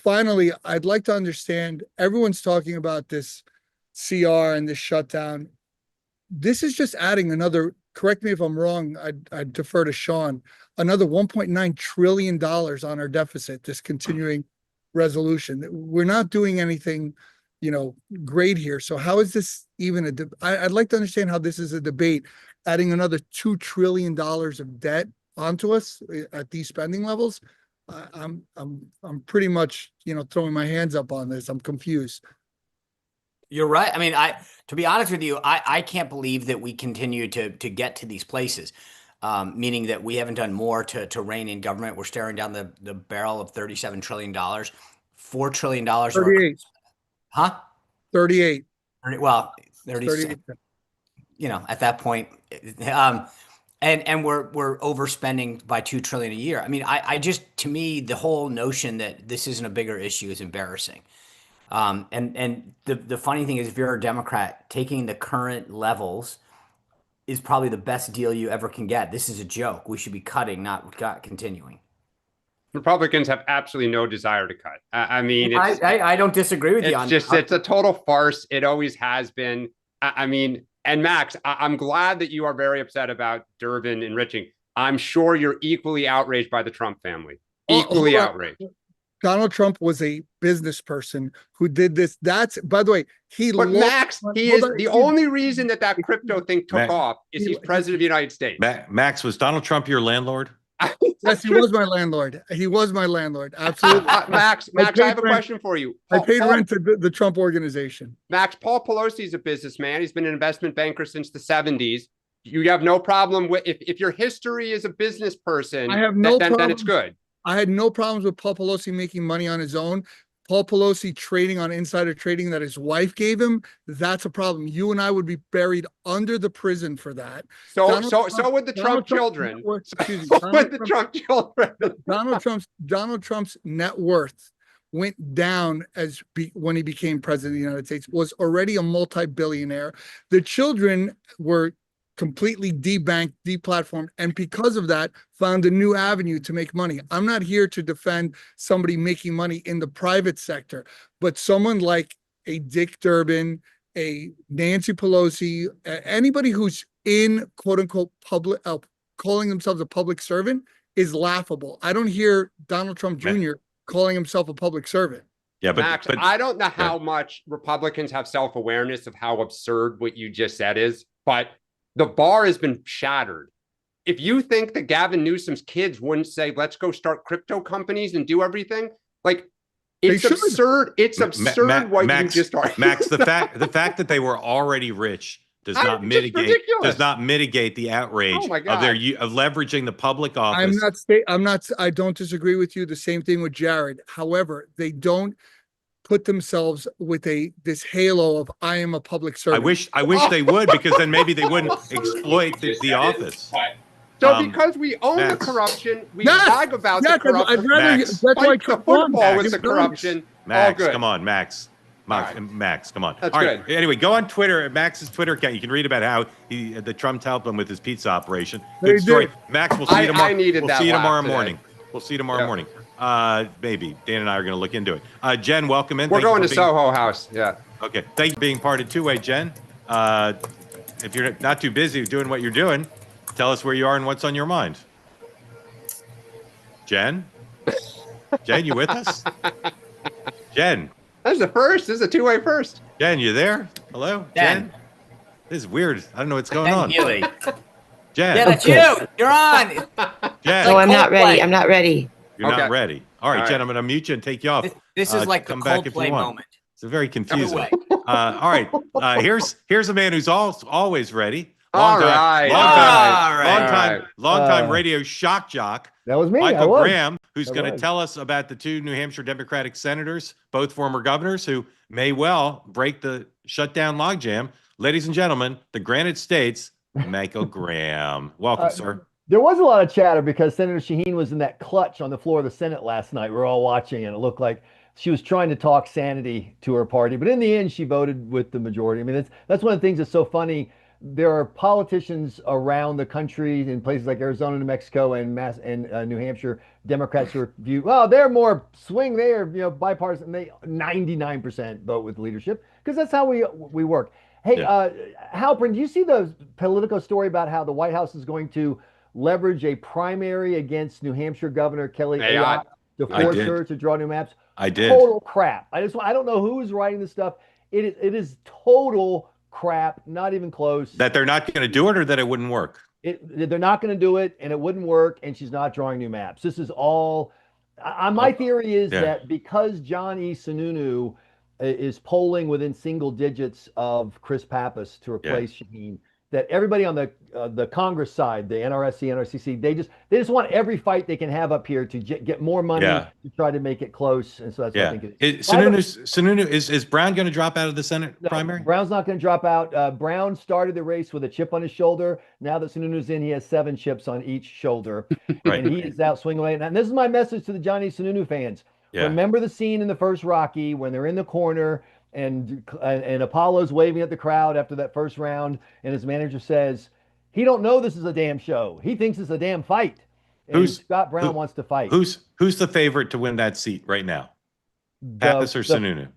Finally, I'd like to understand, everyone's talking about this CR and this shutdown. This is just adding another, correct me if I'm wrong, I'd defer to Sean, another $1.9 trillion on our deficit, this continuing resolution. We're not doing anything, great here. So how is this even I'd like to understand how this is a debate, adding another $2 trillion of debt onto us at these spending levels. I'm pretty much, throwing my hands up on this. I'm confused. You're right. I mean, to be honest with you, I can't believe that we continue to get to these places, meaning that we haven't done more to rein in government. We're staring down the barrel of $37 trillion, $4 trillion. 38. Huh? 38. Well, 36. At that point, and we're overspending by $2 trillion a year. I mean, I just, to me, the whole notion that this isn't a bigger issue is embarrassing. And the funny thing is, if you're a Democrat, taking the current levels is probably the best deal you ever can get. This is a joke. We should be cutting, not continuing. Republicans have absolutely no desire to cut. I mean, I don't disagree with you on it's a total farce. It always has been. I mean, and Max, I'm glad that you are very upset about Durbin enriching. I'm sure you're equally outraged by the Trump family. Equally outraged. Donald Trump was a business person who did this. That's, by the way, But Max, the only reason that crypto thing took off is he's president of the United States. Max, was Donald Trump your landlord? Yes, he was my landlord. He was my landlord. Absolutely. Max, I have a question for you. I paid rent to the Trump organization. Max, Paul Pelosi is a businessman. He's been an investment banker since the 70s. You have no problem with, if your history is a business person, I have no problem. Then it's good. I had no problems with Paul Pelosi making money on his own. Paul Pelosi trading on insider trading that his wife gave him, that's a problem. You and I would be buried under the prison for that. So would the Trump children. Donald Trump's net worth went down when he became president of the United States, was already a multi-billionaire. The children were completely debanked, deplatformed, and because of that, found a new avenue to make money. I'm not here to defend somebody making money in the private sector, but someone like a Dick Durbin, a Nancy Pelosi, anybody who's in quote unquote public, calling themselves a public servant is laughable. I don't hear Donald Trump Jr. calling himself a public servant. Yeah, Max, I don't know how much Republicans have self-awareness of how absurd what you just said is, but the bar has been shattered. If you think that Gavin Newsom's kids wouldn't say, let's go start crypto companies and do everything, like it's absurd. It's absurd what you just started. Max, the fact that they were already rich does not mitigate the outrage of leveraging the public office. I don't disagree with you. The same thing with Jared. However, they don't put themselves with this halo of I am a public servant. I wish they would, because then maybe they wouldn't exploit the office. So because we own the corruption, we brag about the corruption. I'd rather Max. that's why Fight the football with the corruption. All Max, good. come on, Max. Max, come on. That's All right. good. Anyway, go on Twitter at Max's Twitter account. You can read about how the Trump helped him with his pizza operation. They Good story. did. Max, we'll see you tomorrow. I needed we'll that see you laugh tomorrow today. morning. We'll see you tomorrow morning. Maybe Dan and I are going to look into it. Jen, welcome in. We're Thank you going to for being- Soho House. Yeah. Okay. Thank you for being part of Two-Way, Jen. If you're not too busy doing what you're doing, tell us where you are and what's on your mind. Jen? Jen, you with us? Jen? That's the first. This is a two-way first. Jen, you there? Hello? Jen? This is weird. I don't know what's going on. Healy. Jen? Yeah, that's you. You're on. Jen? No, I'm not ready. I'm not ready. You're Okay. not ready. All right, All Jen, right. I'm going to mute you and take you off. This is like the come back if you Coldplay want. moment. It's very confusing. way. All right. Here's a man who's always ready. All right. All right. Long time radio shock jock. That was me. Michael Graham, who's I going to was. tell us about the two New Hampshire Democratic senators, both former governors, who may well break the shutdown logjam. Ladies and gentlemen, the Granite States, Michael Graham. Welcome, sir. There was a lot of chatter because Senator Shaheen was in that clutch on the floor of the Senate last night. We were all watching, and it looked like she was trying to talk sanity to her party. But in the end, she voted with the majority. I mean, that's one of the things that's so funny. There are politicians around the country in places like Arizona, New Mexico, and New Hampshire, Democrats who are viewed, well, they're more swing, they're bipartisan. They 99% vote with leadership because that's how we work. Hey, Halperin, do you see the Politico story about how the White House is going to leverage a primary against New Hampshire Governor Kelly Ayotte to force her to draw new maps? I did. Total crap. I don't know who's writing this stuff. It is total crap, not even close. That they're not going to do it, or that it wouldn't work? They're not going to do it, and it wouldn't work, and she's not drawing new maps. This is all. My theory is that because John E. Sununu is polling within single digits of Chris Pappas to replace Shaheen, that everybody on the Congress side, the NRSC, NRCC, they just want every fight they can have up here to get more money to try to make it close, and so that's what I think it is. Sununu is Brown going to drop out of the Senate primary? Brown's not going to drop out. Brown started the race with a chip on his shoulder. Now that Sununu's in, he has 7 chips on each shoulder, and he is out swinging away. And this is my message to the Johnny Sununu fans. Remember the scene in the first Rocky when they're in the corner and Apollo's waving at the crowd after that first round, and his manager says, he don't know this is a damn show. He thinks it's a damn fight. And Scott Brown wants to fight. Who's the favorite to win that seat right now? Pappas or Sununu?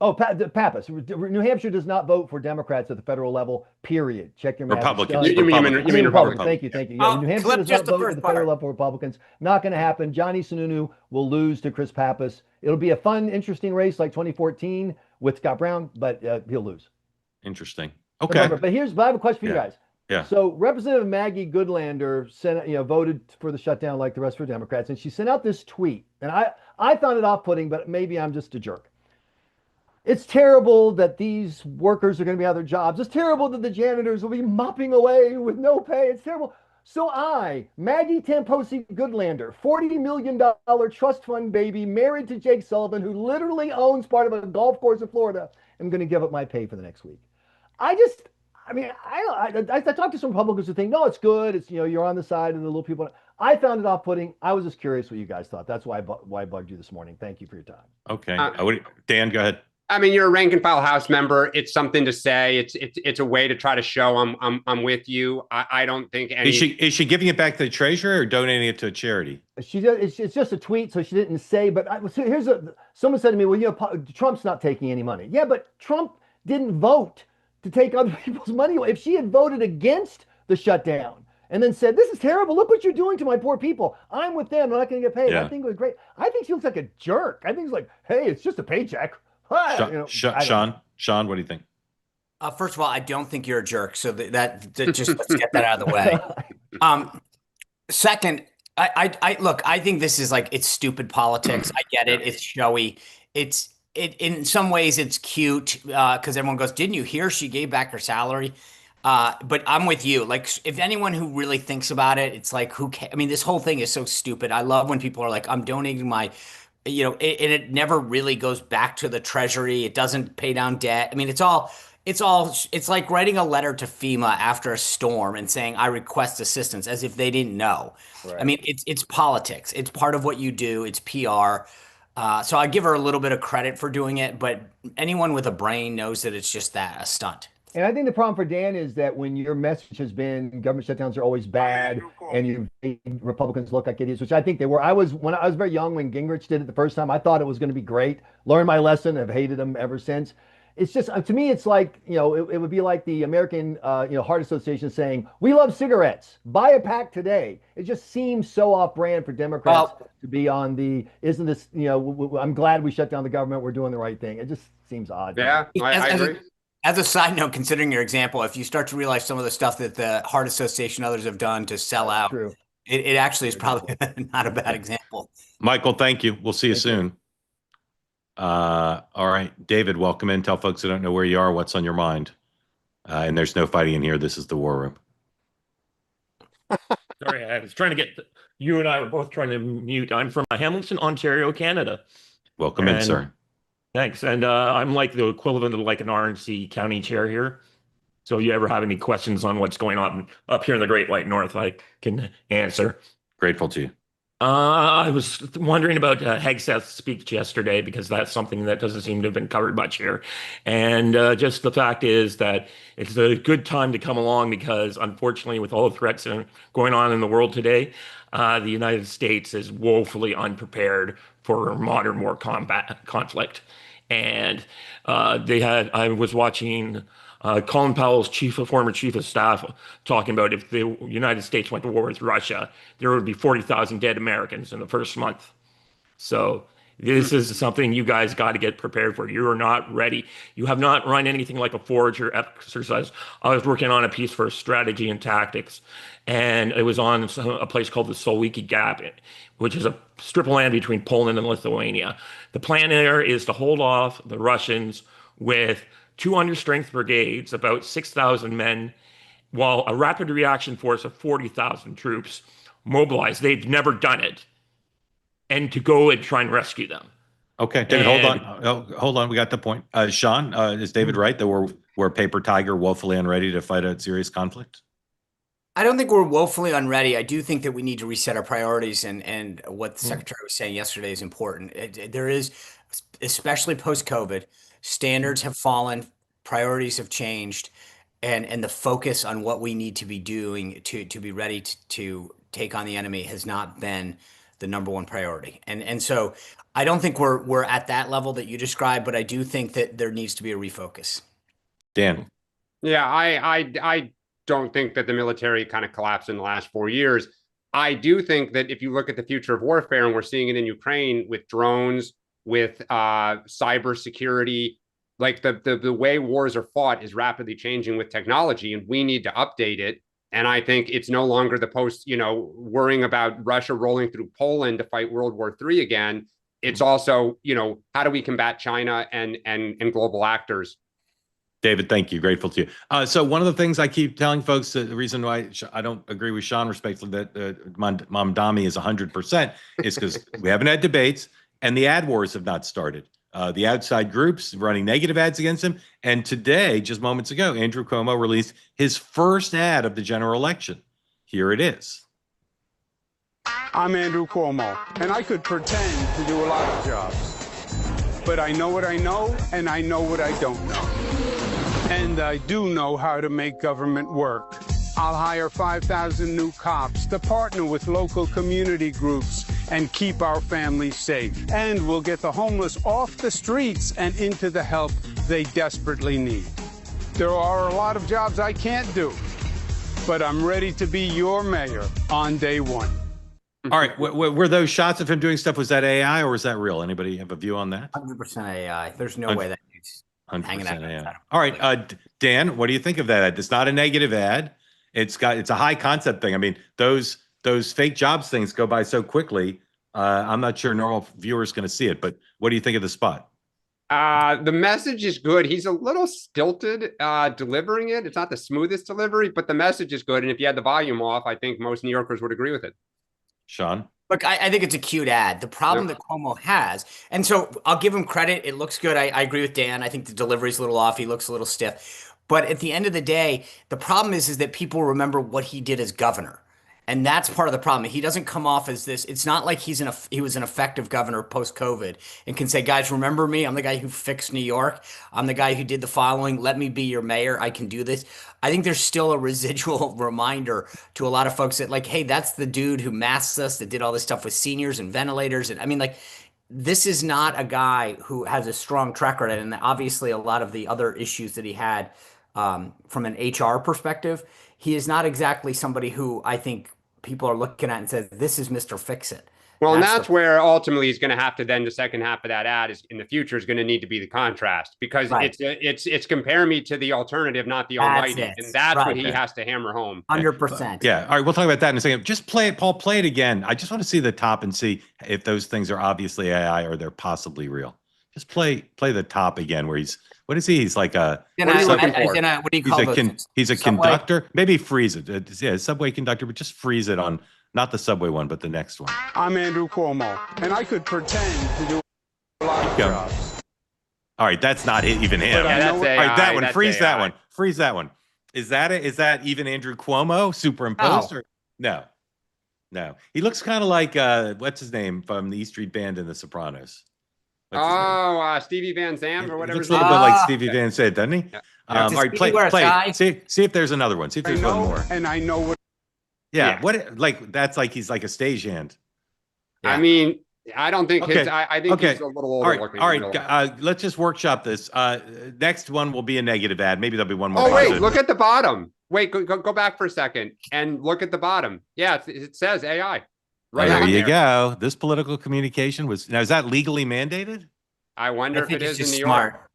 Pappas. New Hampshire does not vote for Democrats at the federal level, period. Check your math. Republicans. You mean Republicans. Thank you. Yeah, New Hampshire does not vote at the federal level for Republicans. Not going to happen. Johnny Sununu will lose to Chris Pappas. It'll be a fun, interesting race like 2014 with Scott Brown, but he'll lose. Interesting. Okay. But I have a question for you guys. Yeah. So Representative Maggie Goodlander voted for the shutdown like the rest of her Democrats, and she sent out this tweet, and I found it off-putting, but maybe I'm just a jerk. It's terrible that these workers are going to be out of their jobs. It's terrible that the janitors will be mopping away with no pay. It's terrible. So Maggie Tamposi Goodlander, $40 million trust fund baby, married to Jake Sullivan, who literally owns part of a golf course in Florida, am going to give up my pay for the next week. I talked to some Republicans who think, no, it's good. It's, you're on the side of the little people. I found it off-putting. I was just curious what you guys thought. That's why I bugged you this morning. Thank you for your time. Okay. Dan, go ahead. I mean, you're a rank and file House member. It's something to say. It's a way to try to show I'm with you. I don't think any. Is she giving it back to the treasurer or donating it to a charity? It's just a tweet, so she didn't say. But someone said to me, well, Trump's not taking any money. Yeah, but Trump didn't vote to take other people's money away. If she had voted against the shutdown and then said, this is terrible, look what you're doing to my poor people, I'm with them, I'm not going to get paid. I think it was great. I think she looks like a jerk. I think it's like, hey, it's just a paycheck. Sean, what do you think? First of all, I don't think you're a jerk. So that just let's get that out of the way. Second, I think this is it's stupid politics. I get it. It's showy. It in some ways it's cute because everyone goes, didn't you hear she gave back her salary? But I'm with you. If anyone who really thinks about it, it's like, who cares? I mean, this whole thing is so stupid. I love when people are like, I'm donating my it never really goes back to the Treasury. It doesn't pay down debt. I mean, it's like writing a letter to FEMA after a storm and saying, I request assistance, as if they didn't know. Right. I mean, it's politics. It's part of what you do. It's PR. So I give her a little bit of credit for doing it, but anyone with a brain knows that it's just that, a stunt. And I think the problem for Dan is that when your message has been government shutdowns are always bad, and you made Republicans look like idiots, which I think they were. When I was very young, when Gingrich did it the first time, I thought it was going to be great. Learned my lesson. I've hated him ever since. It's just, to me, it's like, it would be like the American, Heart Association saying, we love cigarettes. Buy a pack today. It just seems so off-brand for Democrats to be on isn't this, I'm glad we shut down the government. We're doing the right thing. It just seems odd. Yeah, I agree. As a side note, considering your example, if you start to realize some of the stuff that the Heart Association and others have done to sell out, it actually is probably not a bad example. Michael, thank you. We'll see you soon. All right, David, welcome in. Tell folks who don't know where you are what's on your mind. And there's no fighting in here. This is the war room. Sorry, I was trying to get you and I were both trying to mute. I'm from Hamilton, Ontario, Canada. Welcome in, sir. Thanks. And I'm like the equivalent of like an RNC county chair here. So if you ever have any questions on what's going on up here in the Great White North, I can answer. Grateful to you. I was wondering about Hegseth's speech yesterday, because that's something that doesn't seem to have been covered much here. And just the fact is that it's a good time to come along, because unfortunately, with all the threats going on in the world today, the United States is woefully unprepared for modern war conflict. And I was watching Colin Powell's former chief of staff talking about if the United States went to war with Russia, there would be 40,000 dead Americans in the first month. So this is something you guys got to get prepared for. You are not ready. You have not run anything like a Forager exercise. I was working on a piece for strategy and tactics, and it was on a place called the Solwiki Gap, which is a strip of land between Poland and Lithuania. The plan there is to hold off the Russians with 2 understrength brigades, about 6,000 men, while a rapid reaction force of 40,000 troops mobilized. They've never done it. And to go and try and rescue them. Okay, David, hold on. Oh, hold on. We got the point. Sean, is David right that we're paper tiger, woefully unready to fight a serious conflict? I don't think we're woefully unready. I do think that we need to reset our priorities, and what the secretary was saying yesterday is important. There is, especially post-COVID, standards have fallen, priorities have changed, and the focus on what we need to be doing to be ready to take on the enemy has not been the number one priority. And so I don't think we're at that level that you described, but I do think that there needs to be a refocus. Dan. Yeah, I don't think that the military kind of collapsed in the last 4 years. I do think that if you look at the future of warfare, and we're seeing it in Ukraine with drones, with cybersecurity, like the way wars are fought is rapidly changing with technology, and we need to update it. And I think it's no longer the worrying about Russia rolling through Poland to fight World War III again. It's also, how do we combat China and global actors? David, thank you. Grateful to you. So one of the things I keep telling folks, the reason why I don't agree with Sean respectfully that Mamdani is 100% is because we haven't had debates and the ad wars have not started. The outside groups running negative ads against him. And today, just moments ago, Andrew Cuomo released his first ad of the general election. Here it is. I'm Andrew Cuomo, and I could pretend to do a lot of jobs. But I know what I know, and I know what I don't know. And I do know how to make government work. I'll hire 5,000 new cops to partner with local community groups and keep our families safe. And we'll get the homeless off the streets and into the help they desperately need. There are a lot of jobs I can't do, but I'm ready to be your mayor on day one. All right. Were those shots of him doing stuff, was that AI or was that real? Anybody have a view on that? 100% AI. There's no way that he's hanging out. AI. All right. Dan, what do you think of that ad? It's not a negative ad. It's a high concept thing. I mean, those fake jobs things go by so quickly. I'm not sure normal viewers going to see it, but what do you think of the spot? The message is good. He's a little stilted delivering it. It's not the smoothest delivery, but the message is good. And if you had the volume off, I think most New Yorkers would agree with it. Sean? Look, I think it's a cute ad. The problem that Cuomo has, and so I'll give him credit. It looks good. I agree with Dan. I think the delivery's a little off. He looks a little stiff. But at the end of the day, the problem is that people remember what he did as governor. And that's part of the problem. He doesn't come off as this. It's not like he was an effective governor post-COVID and can say, guys, remember me? I'm the guy who fixed New York. I'm the guy who did the following. Let me be your mayor. I can do this. I think there's still a residual reminder to a lot of folks that like, hey, that's the dude who masks us, that did all this stuff with seniors and ventilators. And I mean, like, this is not a guy who has a strong track record. And obviously a lot of the other issues that he had from an HR perspective, he is not exactly somebody who I think people are looking at and says, this is Mr. Fix-It. Well, and that's where ultimately he's going to have to then the second half of that ad is in the future is going to need to be the contrast because it's compare me to the alternative, not the almighty. And that's what he has to hammer home. 100%. Yeah. All right. We'll talk about that in a second. Just play it, Paul. Play it again. I just want to see the top and see if those things are obviously AI or they're possibly real. Just play the top again where he's, what is he? He's like a, what do you call those? He's a conductor. Maybe freeze it. Yeah, subway conductor, but just freeze it on not the subway one, but the next one. I'm Andrew Cuomo, and I could pretend to do a lot of jobs. All right, that's not even him. Yeah, that's AI, all right, that one. That's Freeze AI. that one. Freeze that one. Is that even Andrew Cuomo superimposed? No. Or no. He looks kind of like what's his name from the E Street Band in The Sopranos. Stevie Van Zandt or whatever. Looks a little bit like Stevie Van Zandt, doesn't he? Yeah. All right, play. See if there's another one. See if there's one more. And I know what. Yeah. What that's like? He's like a stagehand. I mean, I don't think his. I think he's a little older looking. All right. Let's just workshop this. Next one will be a negative ad. Maybe there'll be one more. Oh wait, look at the bottom. Wait, go back for a second and look at the bottom. Yeah, it says AI. Right there you go. This political communication was now. Is that legally mandated? I wonder if it is in New York.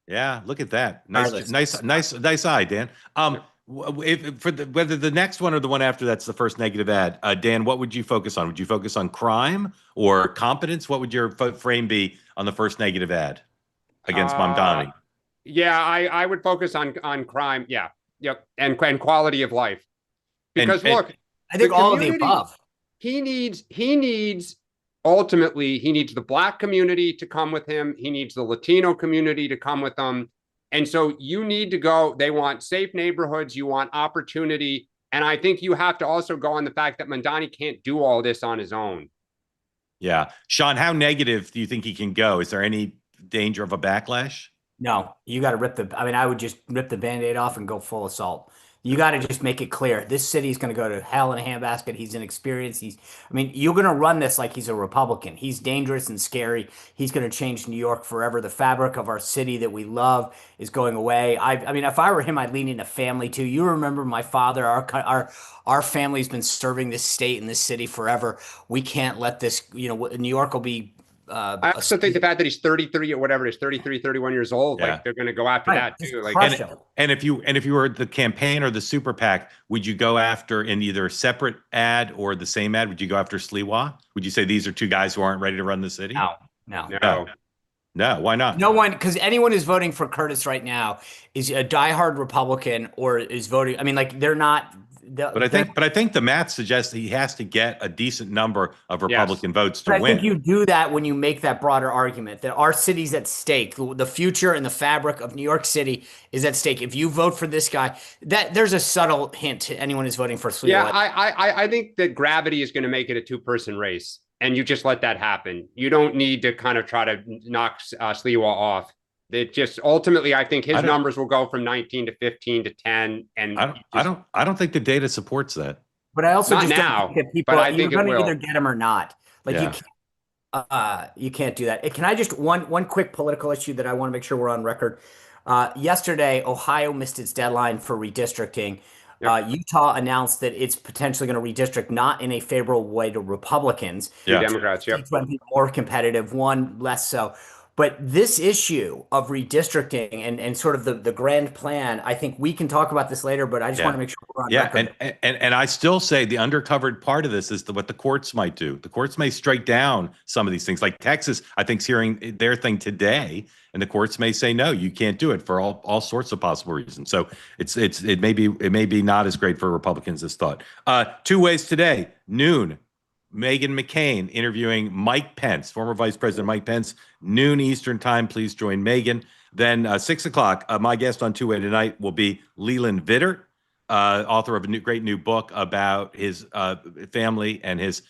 Yeah, look at that. Nice eye, Dan. Whether the next one or the one after that's the first negative ad, Dan, what would you focus on? Would you focus on crime or competence? What would your frame be on the first negative ad against Mamdani? Yeah, I would focus on crime. Yeah, yep, and quality of life. Because look, I think all of the above. He needs ultimately the Black community to come with him. He needs the Latino community to come with him. And so you need to go. They want safe neighborhoods. You want opportunity. And I think you have to also go on the fact that Mamdani can't do all this on his own. Yeah. Sean, how negative do you think he can go? Is there any danger of a backlash? No, you got to I would just rip the Band-Aid off and go full assault. You got to just make it clear. This city is going to go to hell in a handbasket. He's inexperienced. You're going to run this like he's a Republican. He's dangerous and scary. He's going to change New York forever. The fabric of our city that we love is going away. If I were him, I'd lean into family too. You remember my father, our family's been serving this state and this city forever. We can't let this, New York will be, I also think the fact that he's 33 or whatever it is, 33, 31 years old, like they're going to go after that too. Like, and if you were the campaign or the super PAC, would you go after in either a separate ad or the same ad? Would you go after Sliwa? Would you say these are two guys who aren't ready to run the city? No. Why not? No one, because anyone who's voting for Curtis right now is a diehard Republican or is voting. They're not. But I think the math suggests that he has to get a decent number of Republican votes to win. I think you do that when you make that broader argument that our city's at stake. The future and the fabric of New York City is at stake. If you vote for this guy, there's a subtle hint to anyone who's voting for Sliwa. Yeah, I think that gravity is going to make it a two-person race, and you just let that happen. You don't need to kind of try to knock Sliwa off. It just ultimately, I think his numbers will go from 19 to 15 to 10, and I don't think the data supports that. But I also not just now. don't think that people, but I think you're it going to will. either get him or not. You can't do that. Can I just one quick political issue that I want to make sure we're on record? Yesterday, Ohio missed its deadline for redistricting. Utah announced that it's potentially going to redistrict not in a favorable way to Republicans. Democrats. It's going to be more competitive, one less so. But this issue of redistricting and sort of the grand plan, I think we can talk about this later, but I just want to make sure we're on record. And I still say the undercovered part of this is what the courts might do. The courts may strike down some of these things. Like Texas, I think, is hearing their thing today, and the courts may say, no, you can't do it for all sorts of possible reasons. So it may be not as great for Republicans as thought. 2 ways today, noon. Meghan McCain interviewing Mike Pence, former Vice President Mike Pence, noon Eastern time. Please join Meghan. Then 6 o'clock, my guest on Two-Way tonight will be Leland Vittert, author of a great new book about his family and his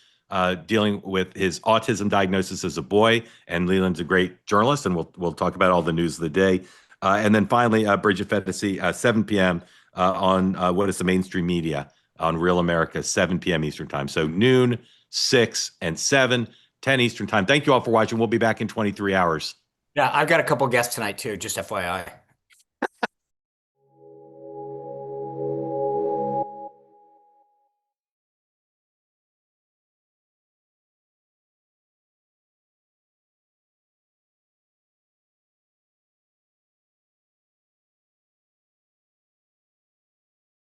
dealing with his autism diagnosis as a boy. And Leland's a great journalist, and we'll talk about all the news of the day. And then finally, Bridget Fetisi, 7 p.m. On What is the Mainstream Media on Real America, 7 p.m. Eastern time. So noon, 6, and 7, 10 Eastern time. Thank you all for watching. We'll be back in 23 hours. Yeah, I've got a couple guests tonight too, just FYI.